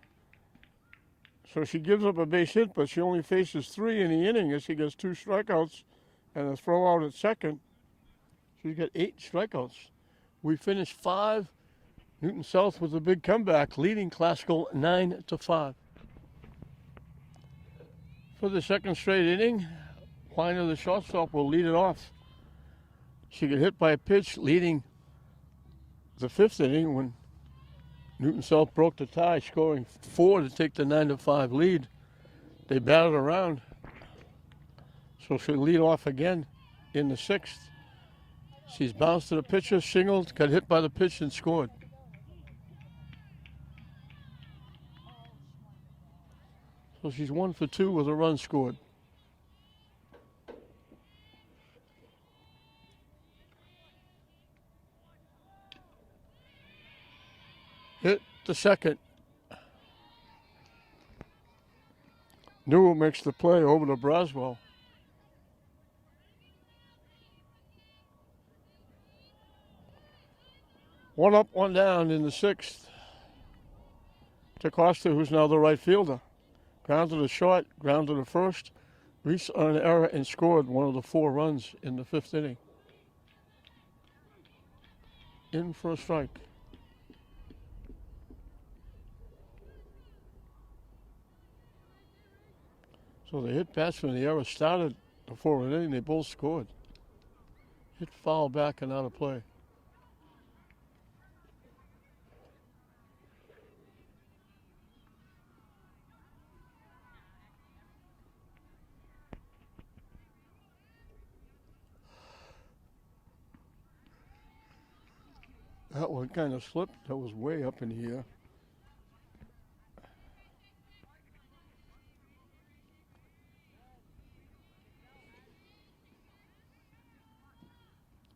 So she gives up a base hit, but she only faces 3 in the inning as she gets 2 strikeouts and a throw out at second. She's got 8 strikeouts. We finished 5. Newton South with a big comeback, leading Classical 9-5. For the second straight inning, Weiner, the shortstop, will lead it off. She got hit by a pitch leading the 5th inning when Newton South broke the tie, scoring 4 to take the 9-5 lead. They batted around, so she'll lead off again in the 6th. She's bounced to the pitcher, singled, got hit by the pitch, and scored. So she's 1 for 2 with a run scored. Hit the second. Newell makes the play over to Braswell. One up, one down in the 6th. To Costa, who's now the right fielder. Ground to the short, ground to the first. Reese on an error and scored one of the 4 runs in the 5th inning. In for a strike. So the hit batsman, the error started before an inning. They both scored. Hit foul back and out of play. That one kind of slipped. That was way up in the air.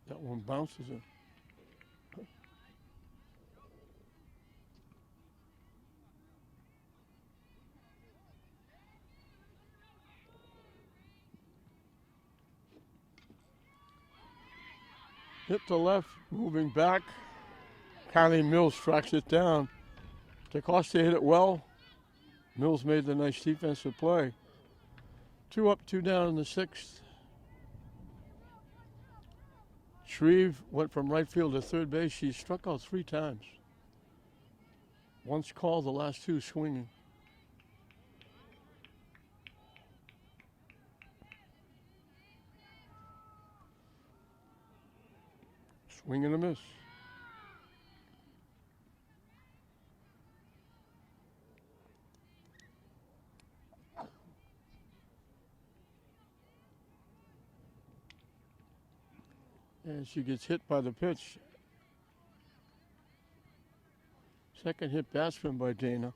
That one bounces in. Hit to left, moving back. Kylie Mills tracks it down. DeCosta hit it well. Mills made the nice defensive play. 2 up, 2 down in the 6th. Shreve went from right field to third base. She struck out 3 times. Once called, the last 2 swinging. Swing and a miss. And she gets hit by the pitch. Second hit batsman by Dana.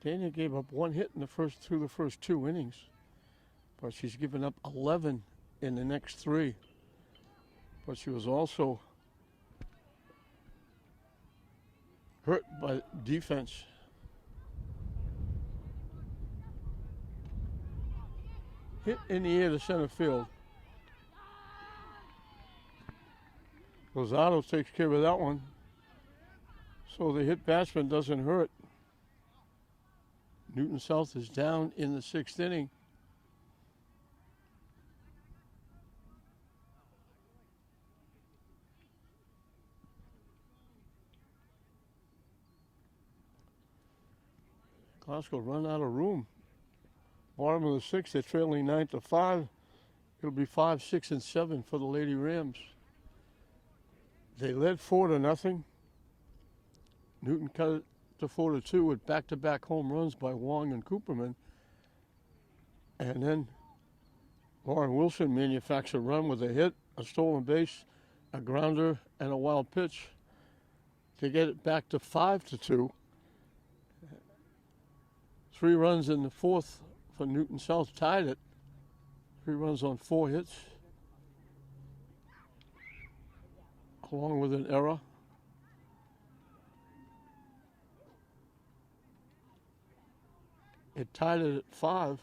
Dana gave up 1 hit in the first 2 innings, but she's given up 11 in the next 3. but she was also hurt by defense. Hit in the air to center field. Lozado takes care of that one. So the hit batsman doesn't hurt. Newton South is down in the 6th inning. Glasgow run out of room. Bottom of the 6th, they're trailing 9-5. It'll be 5, 6, and 7 for the Lady Rams. They led 4-0. Newton cut it to 4-2 with back-to-back home runs by Wong and Cooperman. And then Lauren Wilson manufactured a run with a hit, a stolen base, a grounder, and a wild pitch to get it back to 5-2. 3 runs in the 4th for Newton South tied it. 3 runs on 4 hits, along with an error. It tied it at 5,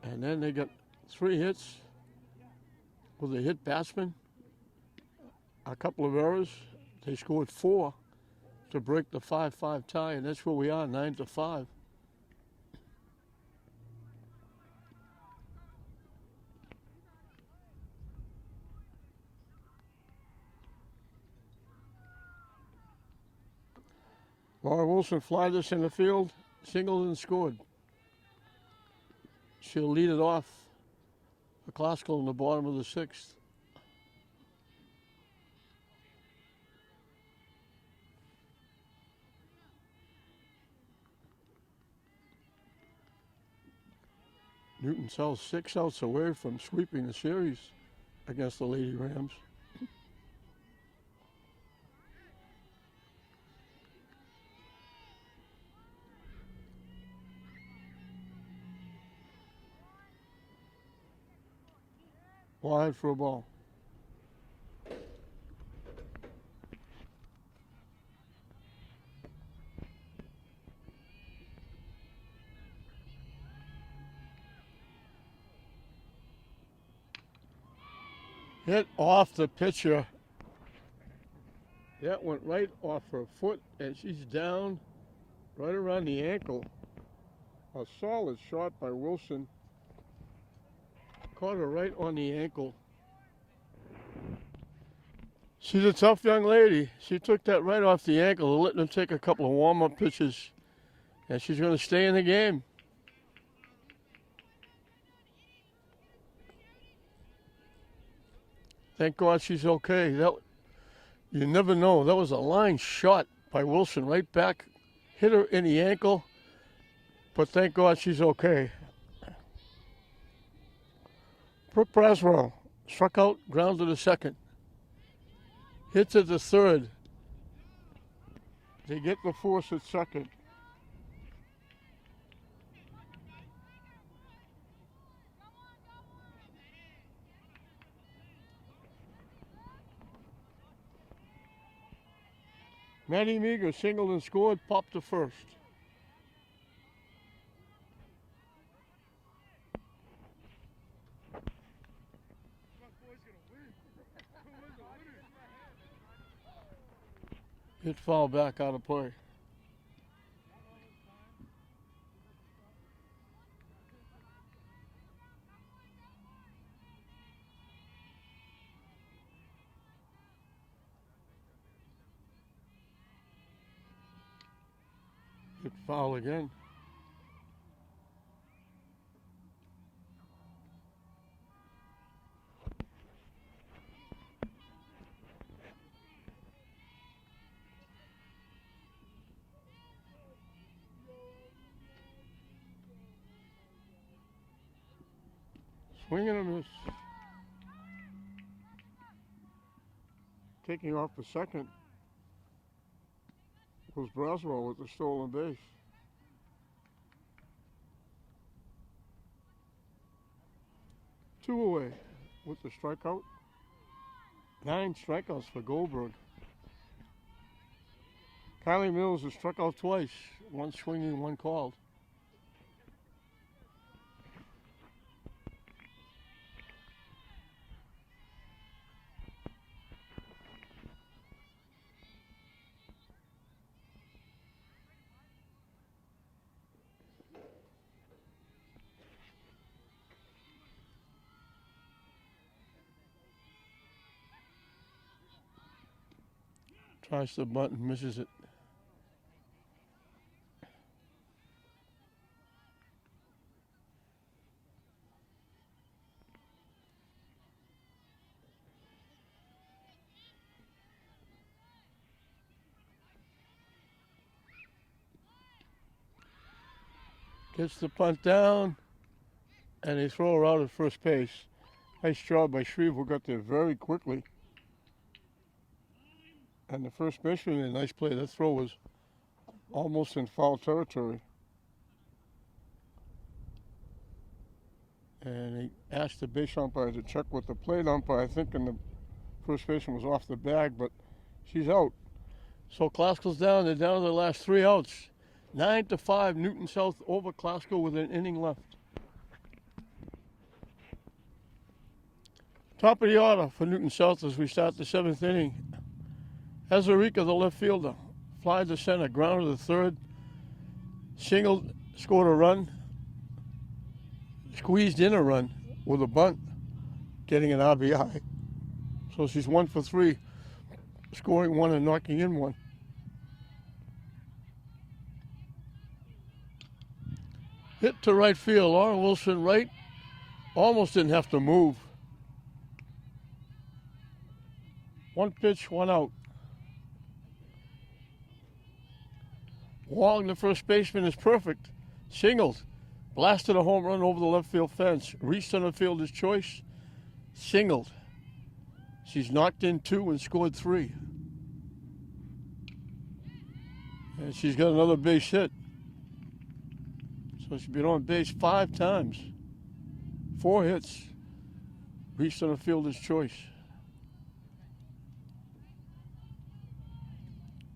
and then they got 3 hits with a hit batsman, a couple of errors. They scored 4 to break the 5-5 tie, and that's where we are, 9-5. Laura Wilson flied this in the field, singled and scored. She'll lead it off for Glasgow in the bottom of the 6th. Newton South 6 outs away from sweeping the series against the Lady Rams. Wide for a ball. Hit off the pitcher. That went right off her foot, and she's down right around the ankle. A solid shot by Wilson. Caught her right on the ankle. She's a tough young lady. She took that right off the ankle, letting them take a couple of warm-up pitches, and she's going to stay in the game. Thank God she's okay. You never know. That was a line shot by Wilson right back. Hit her in the ankle, but thank God she's okay. Brooke Braswell struck out, grounded to second. Hits at the 3rd. They get the force at second. Maddie Meager singled and scored, popped to first. Hit foul back out of play. Hit foul again. Swing and a miss. Taking off the second was Braswell with the stolen base. Two away with the strikeout. 9 strikeouts for Goldberg. Kylie Mills was struck out twice, one swinging, one called. Tries the bunt and misses it. Gets the punt down, and they throw her out at first base. Nice job by Shreve, who got there very quickly. And the first baseman made a nice play. That throw was almost in foul territory. And he asked the base umpire to check with the plate umpire, I think, and the first baseman was off the bag, but she's out. So Classical's down. They're down to the last 3 outs. 9-5, Newton South over Classical with an inning left. Top of the order for Newton South as we start the 7th inning. Ezerica, the left fielder, fly to center, ground to the third, singled, scored a run, squeezed in a run with a bunt, getting an RBI. So she's 1 for 3, scoring 1 and knocking in 1. Hit to right field, Lauren Wilson right, almost didn't have to move. 1 pitch, 1 out. Wong, the first baseman, is perfect. Singled. Blasted a home run over the left field fence. Reached on the fielder's choice. Singled. She's knocked in 2 and scored 3. And she's got another base hit. So she's been on base 5 times. 4 hits. Reached on the fielder's choice.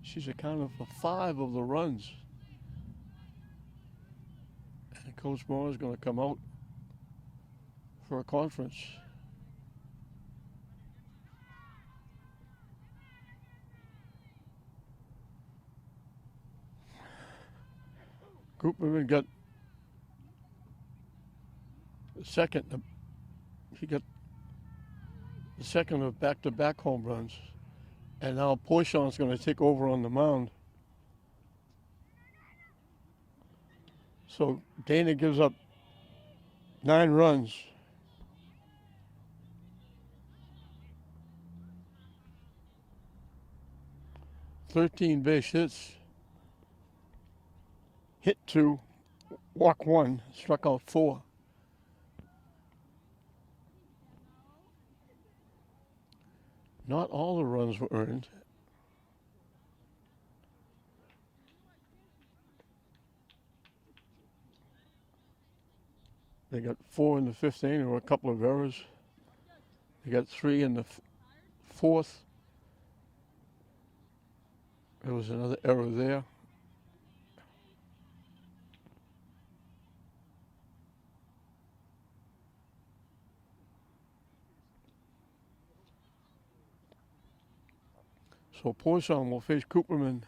She's accounted for 5 of the runs. And Coach Moore is going to come out for a conference. Cooperman got the second. He got the second of back-to-back home runs. And now Poison's going to take over on the mound. So Dana gives up 9 runs. "13 base hits. Hit 2, walk 1, struck out 4. Not all the runs were earned. They got 4 in the 5th inning. There were a couple of errors. They got 3 in the 4th. There was another error there. So Poisson will face Cooperman,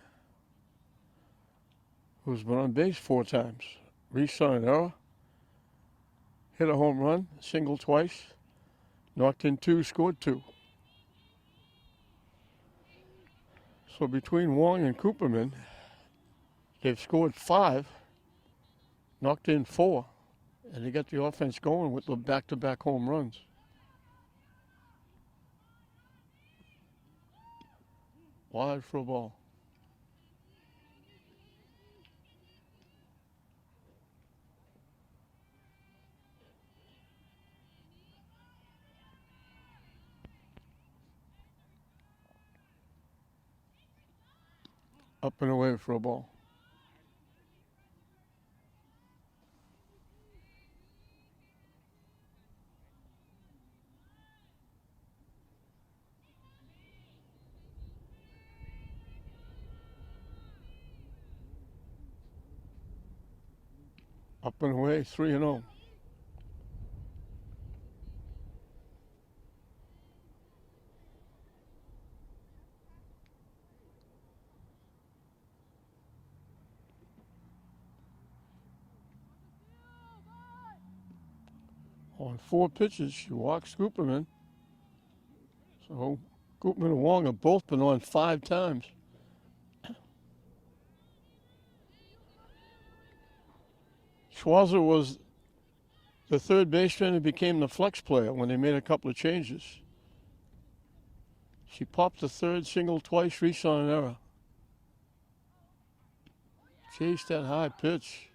who's been on base 4 times. Reached on an error, hit a home run, singled twice, knocked in 2, scored 2. So between Wong and Cooperman, they've scored 5, knocked in 4, and they got the offense going with the back-to-back home runs. Wide for a ball. Up and away for a ball. Up and away, 3-0. On 4 pitches, she walks Gooperman. So Goopman and Wong have both been on 5 times. Schwarzer was the third baseman who became the flex player when they made a couple of changes. She popped the third single twice, reached on an error. Chased that high pitch.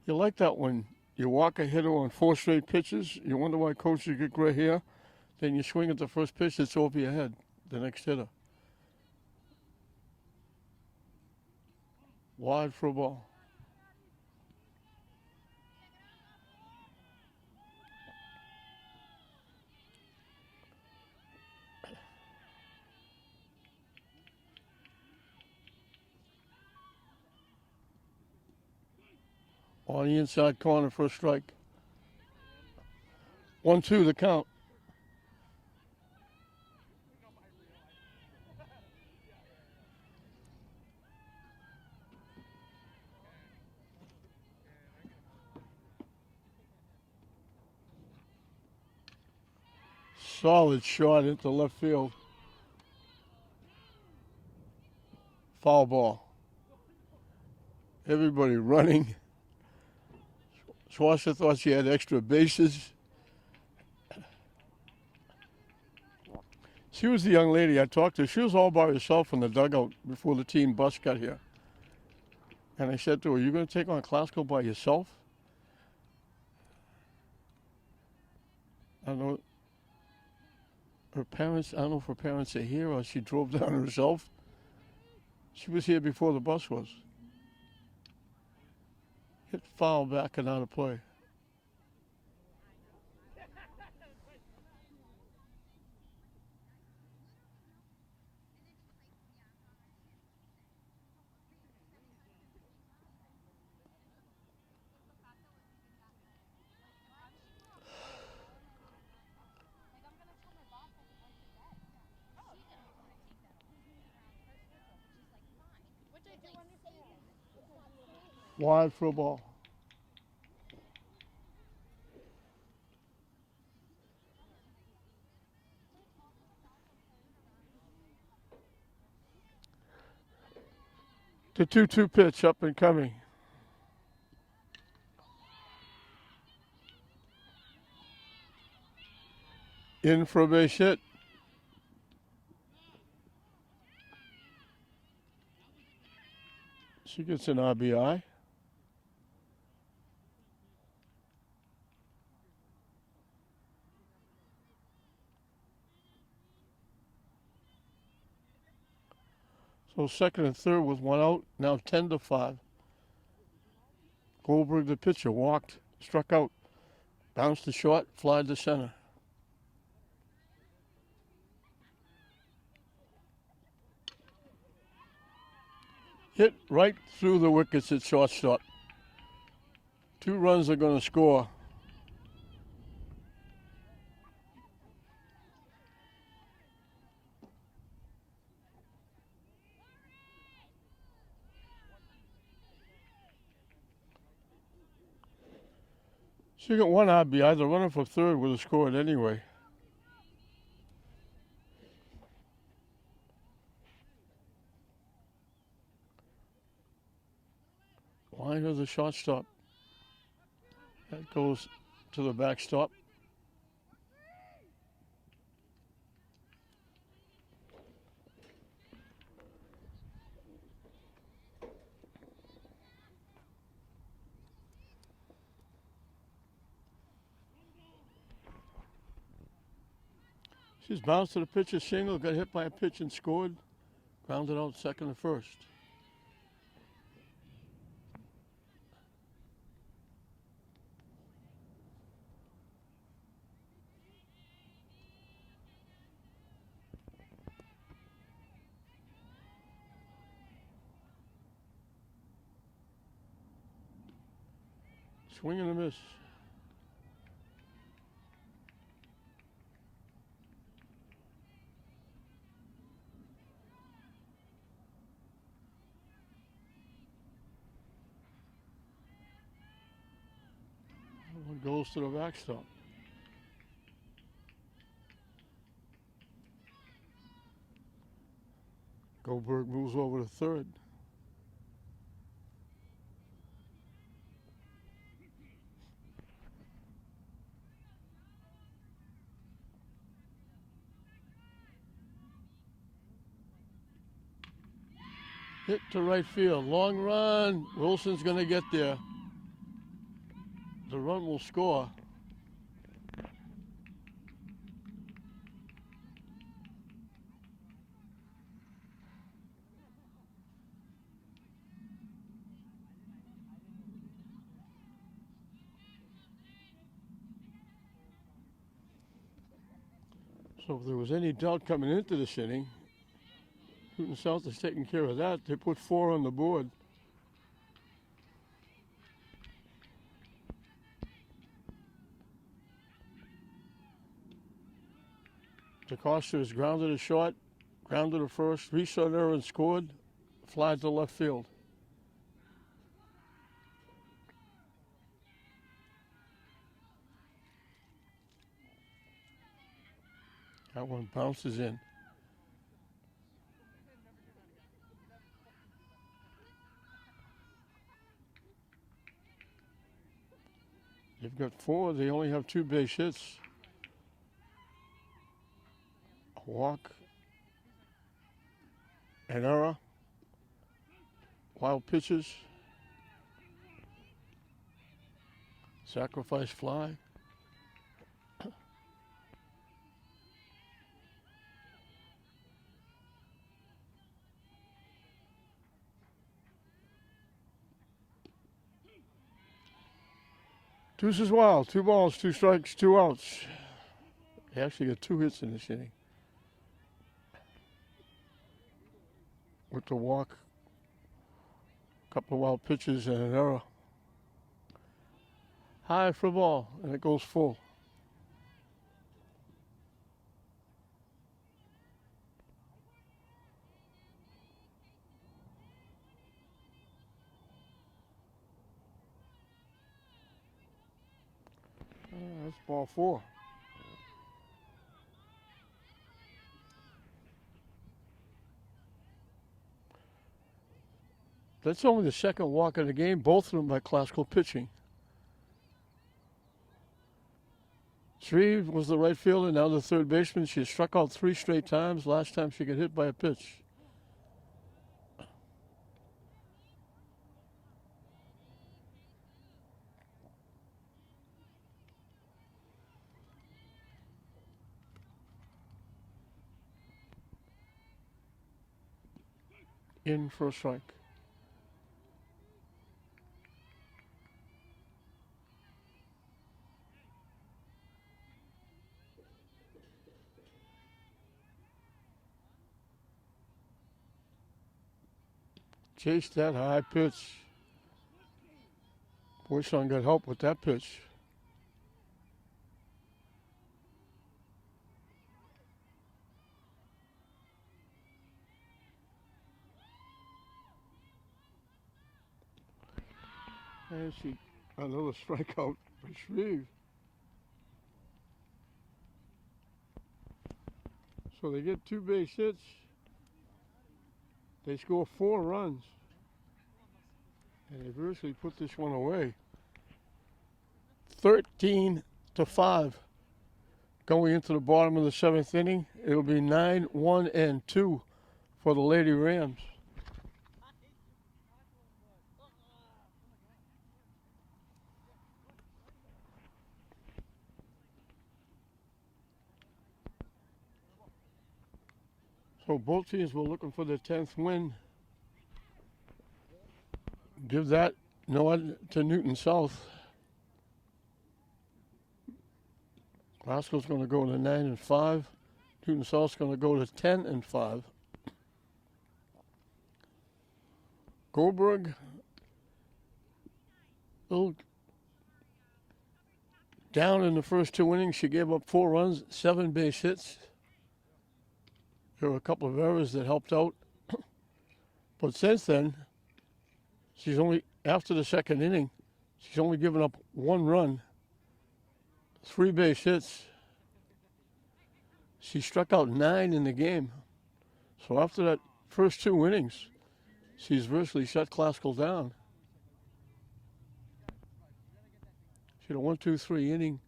You like that when you walk a hitter on 4 straight pitches. You wonder why coaches get gray hair. Then you swing at the first pitch, it's over your head, the next hitter. Wide for a ball. On the inside corner for a strike. 1-2 the count. Solid shot into left field. Foul ball. Everybody running. Schwarzer thought she had extra bases. She was the young lady I talked to. She was all by herself in the dugout before the team bus got here. And I said to her, "You going to take on Classical by yourself?" I don't know. Her parents, I don't know if her parents are here or she drove down herself. She was here before the bus was. Hit foul back and out of play. Wide for a ball. The 2-2 pitch up and coming. In for a base hit. She gets an RBI. So second and third with 1 out, now 10-5. Goldberg, the pitcher, walked, struck out, bounced to short, flied to center. Hit right through the wickets at shortstop. 2 runs are going to score. She got 1 RBI. The runner for third would have scored anyway. Line of the shortstop. That goes to the backstop. She's bounced to the pitcher's shingle, got hit by a pitch and scored. Grounded out second and first. Swing and a miss. One goes to the backstop. Goldberg moves over to third. Hit to right field. Long run. Wilson's going to get there. The run will score. So if there was any doubt coming into this inning, Newton South is taking care of that. They put 4 on the board. DeCosta is grounded to short, grounded to first, reached on there and scored, fly to left field. That one bounces in. They've got 4. They only have 2 base hits. A walk. An error. Wild pitches. Sacrifice fly. Deuces wild. 2 balls, 2 strikes, 2 outs. They actually got 2 hits in this inning. With the walk, a couple of wild pitches, and an error. High for a ball, and it goes full. That's ball 4. That's only the second walk of the game, both of them by classical pitching. Shreve was the right fielder, now the third baseman. She has struck out 3 straight times. Last time she got hit by a pitch. In for a strike. Chased that high pitch. Boyson got help with that pitch. And she another strikeout for Shreve. So they get 2 base hits. They score 4 runs. And they virtually put this one away. 13-5. Going into the bottom of the 7th inning, it'll be 9-1-2 for the Lady Rams. So both teams were looking for their 10th win. Give that nod to Newton South. Glasgow's going to go to 9-5. Newton South's going to go to 10-5. Goldberg, little Down in the first 2 innings, she gave up 4 runs, 7 base hits. There were a couple of errors that helped out. But since then, she's only, after the second inning, she's only given up 1 run, 3 base hits. She struck out 9 in the game. So after that first 2 innings, she's virtually shut Classical down. She had a 1-2-3 inning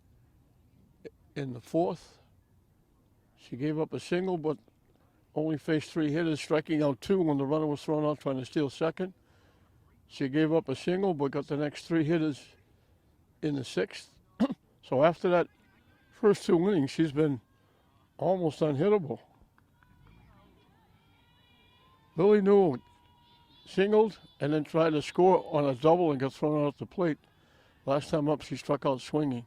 in the fourth. She gave up a single, but only faced 3 hitters, striking out 2 when the runner was thrown out trying to steal second. She gave up a single, but got the next 3 hitters in the sixth. So after that first 2 innings, she's been almost unhittable. Lily Newell singled and then tried to score on a double and got thrown out at the plate. Last time up, she struck out swinging.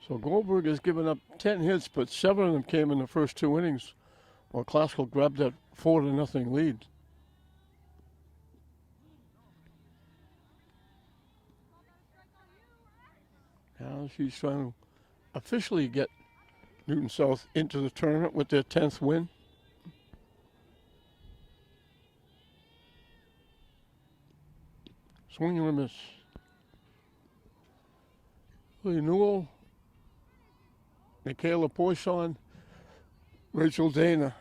So Goldberg has given up 10 hits, but 7 of them came in the first 2 innings, while Classical grabbed that 4-0 lead. Now she's trying to officially get Newton South into the tournament with their 10th win. Swing and a miss. Lily Newell, Michaela Poisson, Rachel Dana.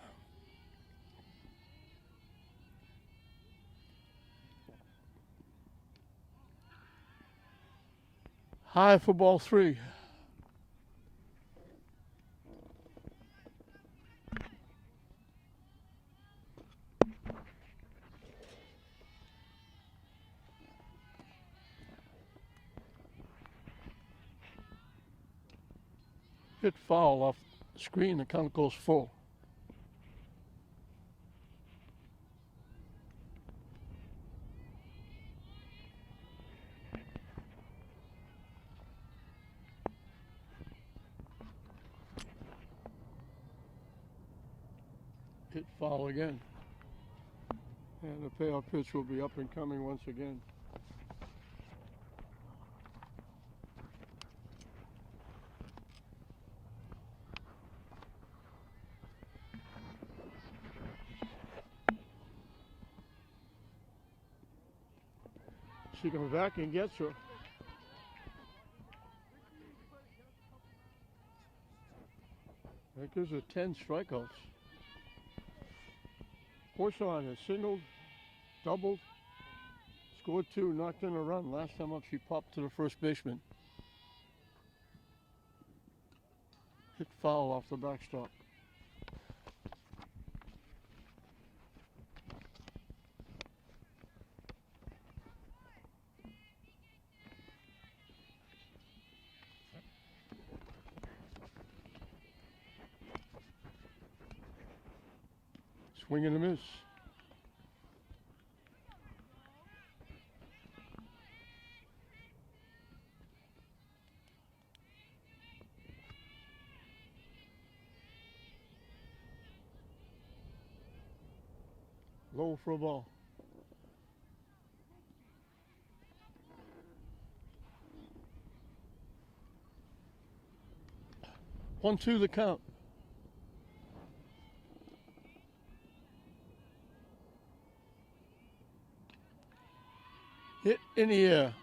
High for ball 3. Hit foul off the screen, the count goes full. Hit foul again. And the payoff pitch will be up and coming once again. She comes back and gets her. That gives her 10 strikeouts. Poisson has singled, doubled, scored 2, knocked in a run. Last time up, she popped to the first baseman. Hit foul off the backstop. Swing and a miss. Low for a ball. 1-2 the count. Hit in the air.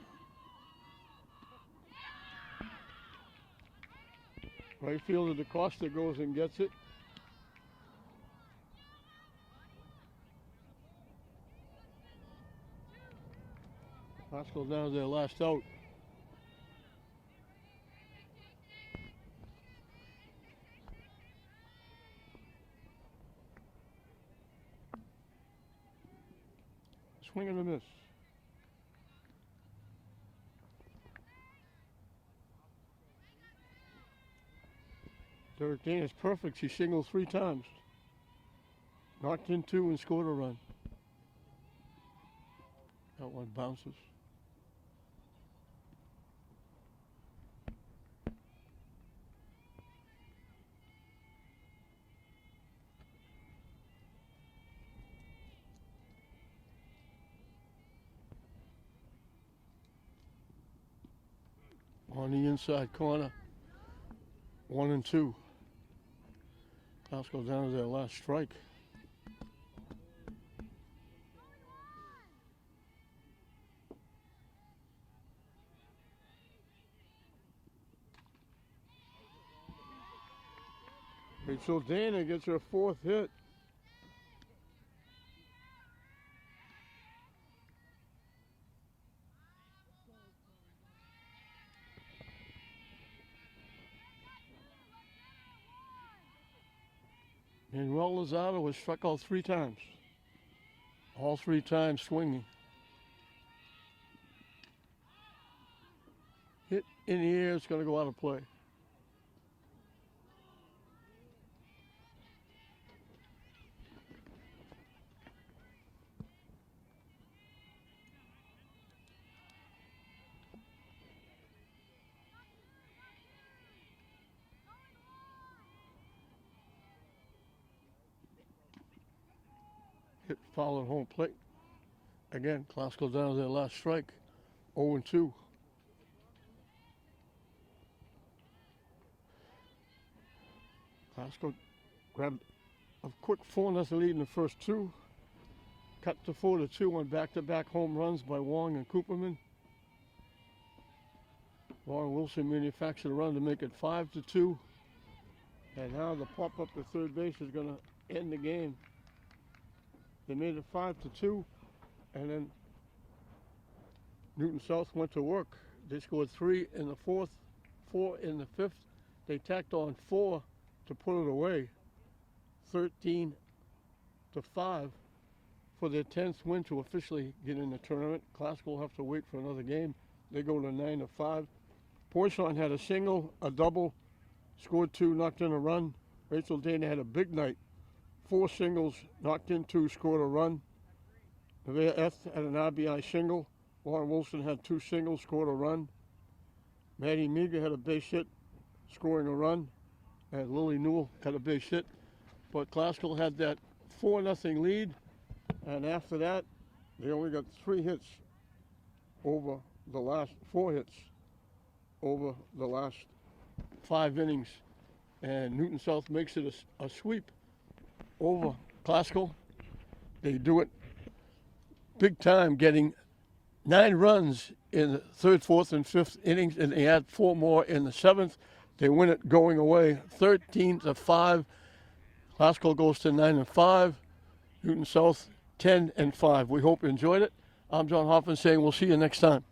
Right fielder DeCosta goes and gets it. Classical down to their last out. Swing and a miss. Derek Dana's perfect. She singled 3 times. Knocked in 2 and scored a run. That one bounces. on the inside corner. 1-2. Glasgow down to their last strike. Rachel Dana gets her 4th hit. Manuel Lozado was struck out 3 times. All 3 times swinging. Hit in the air, it's going to go out of play. Hit foul at home plate. Again, Glasgow down to their last strike. 0-2. Glasgow grabbed a quick 4-0 lead in the first 2. Cut to 4-2 on back-to-back home runs by Wong and Cooperman. Warren Wilson manufactured a run to make it 5-2. And now the pop up to third base is going to end the game. They made it 5-2, and then Newton South went to work. They scored 3 in the 4th, 4 in the 5th. They tacked on 4 to put it away. 13-5 for their 10th win to officially get in the tournament. Glasgow will have to wait for another game. They go to 9-5. Poisson had a single, a double, scored 2, knocked in a run. Rachel Dana had a big night. 4 singles, knocked in 2, scored a run. Nevaeh Eth had an RBI single. Warren Wilson had 2 singles, scored a run. Maddie Meager had a base hit, scoring a run. And Lily Newell had a base hit. But Glasgow had that 4-0 lead. And after that, they only got 3 hits over the last 4 hits over the last 5 innings. And Newton South makes it a sweep over Glasgow. They do it big time, getting 9 runs in the 3rd, 4th, and 5th innings, and they add 4 more in the 7th. They win it going away 13-5. Glasgow goes to 9-5. Newton South 10-5. We hope you enjoyed it. I'm John Hoffman saying we'll see you next time.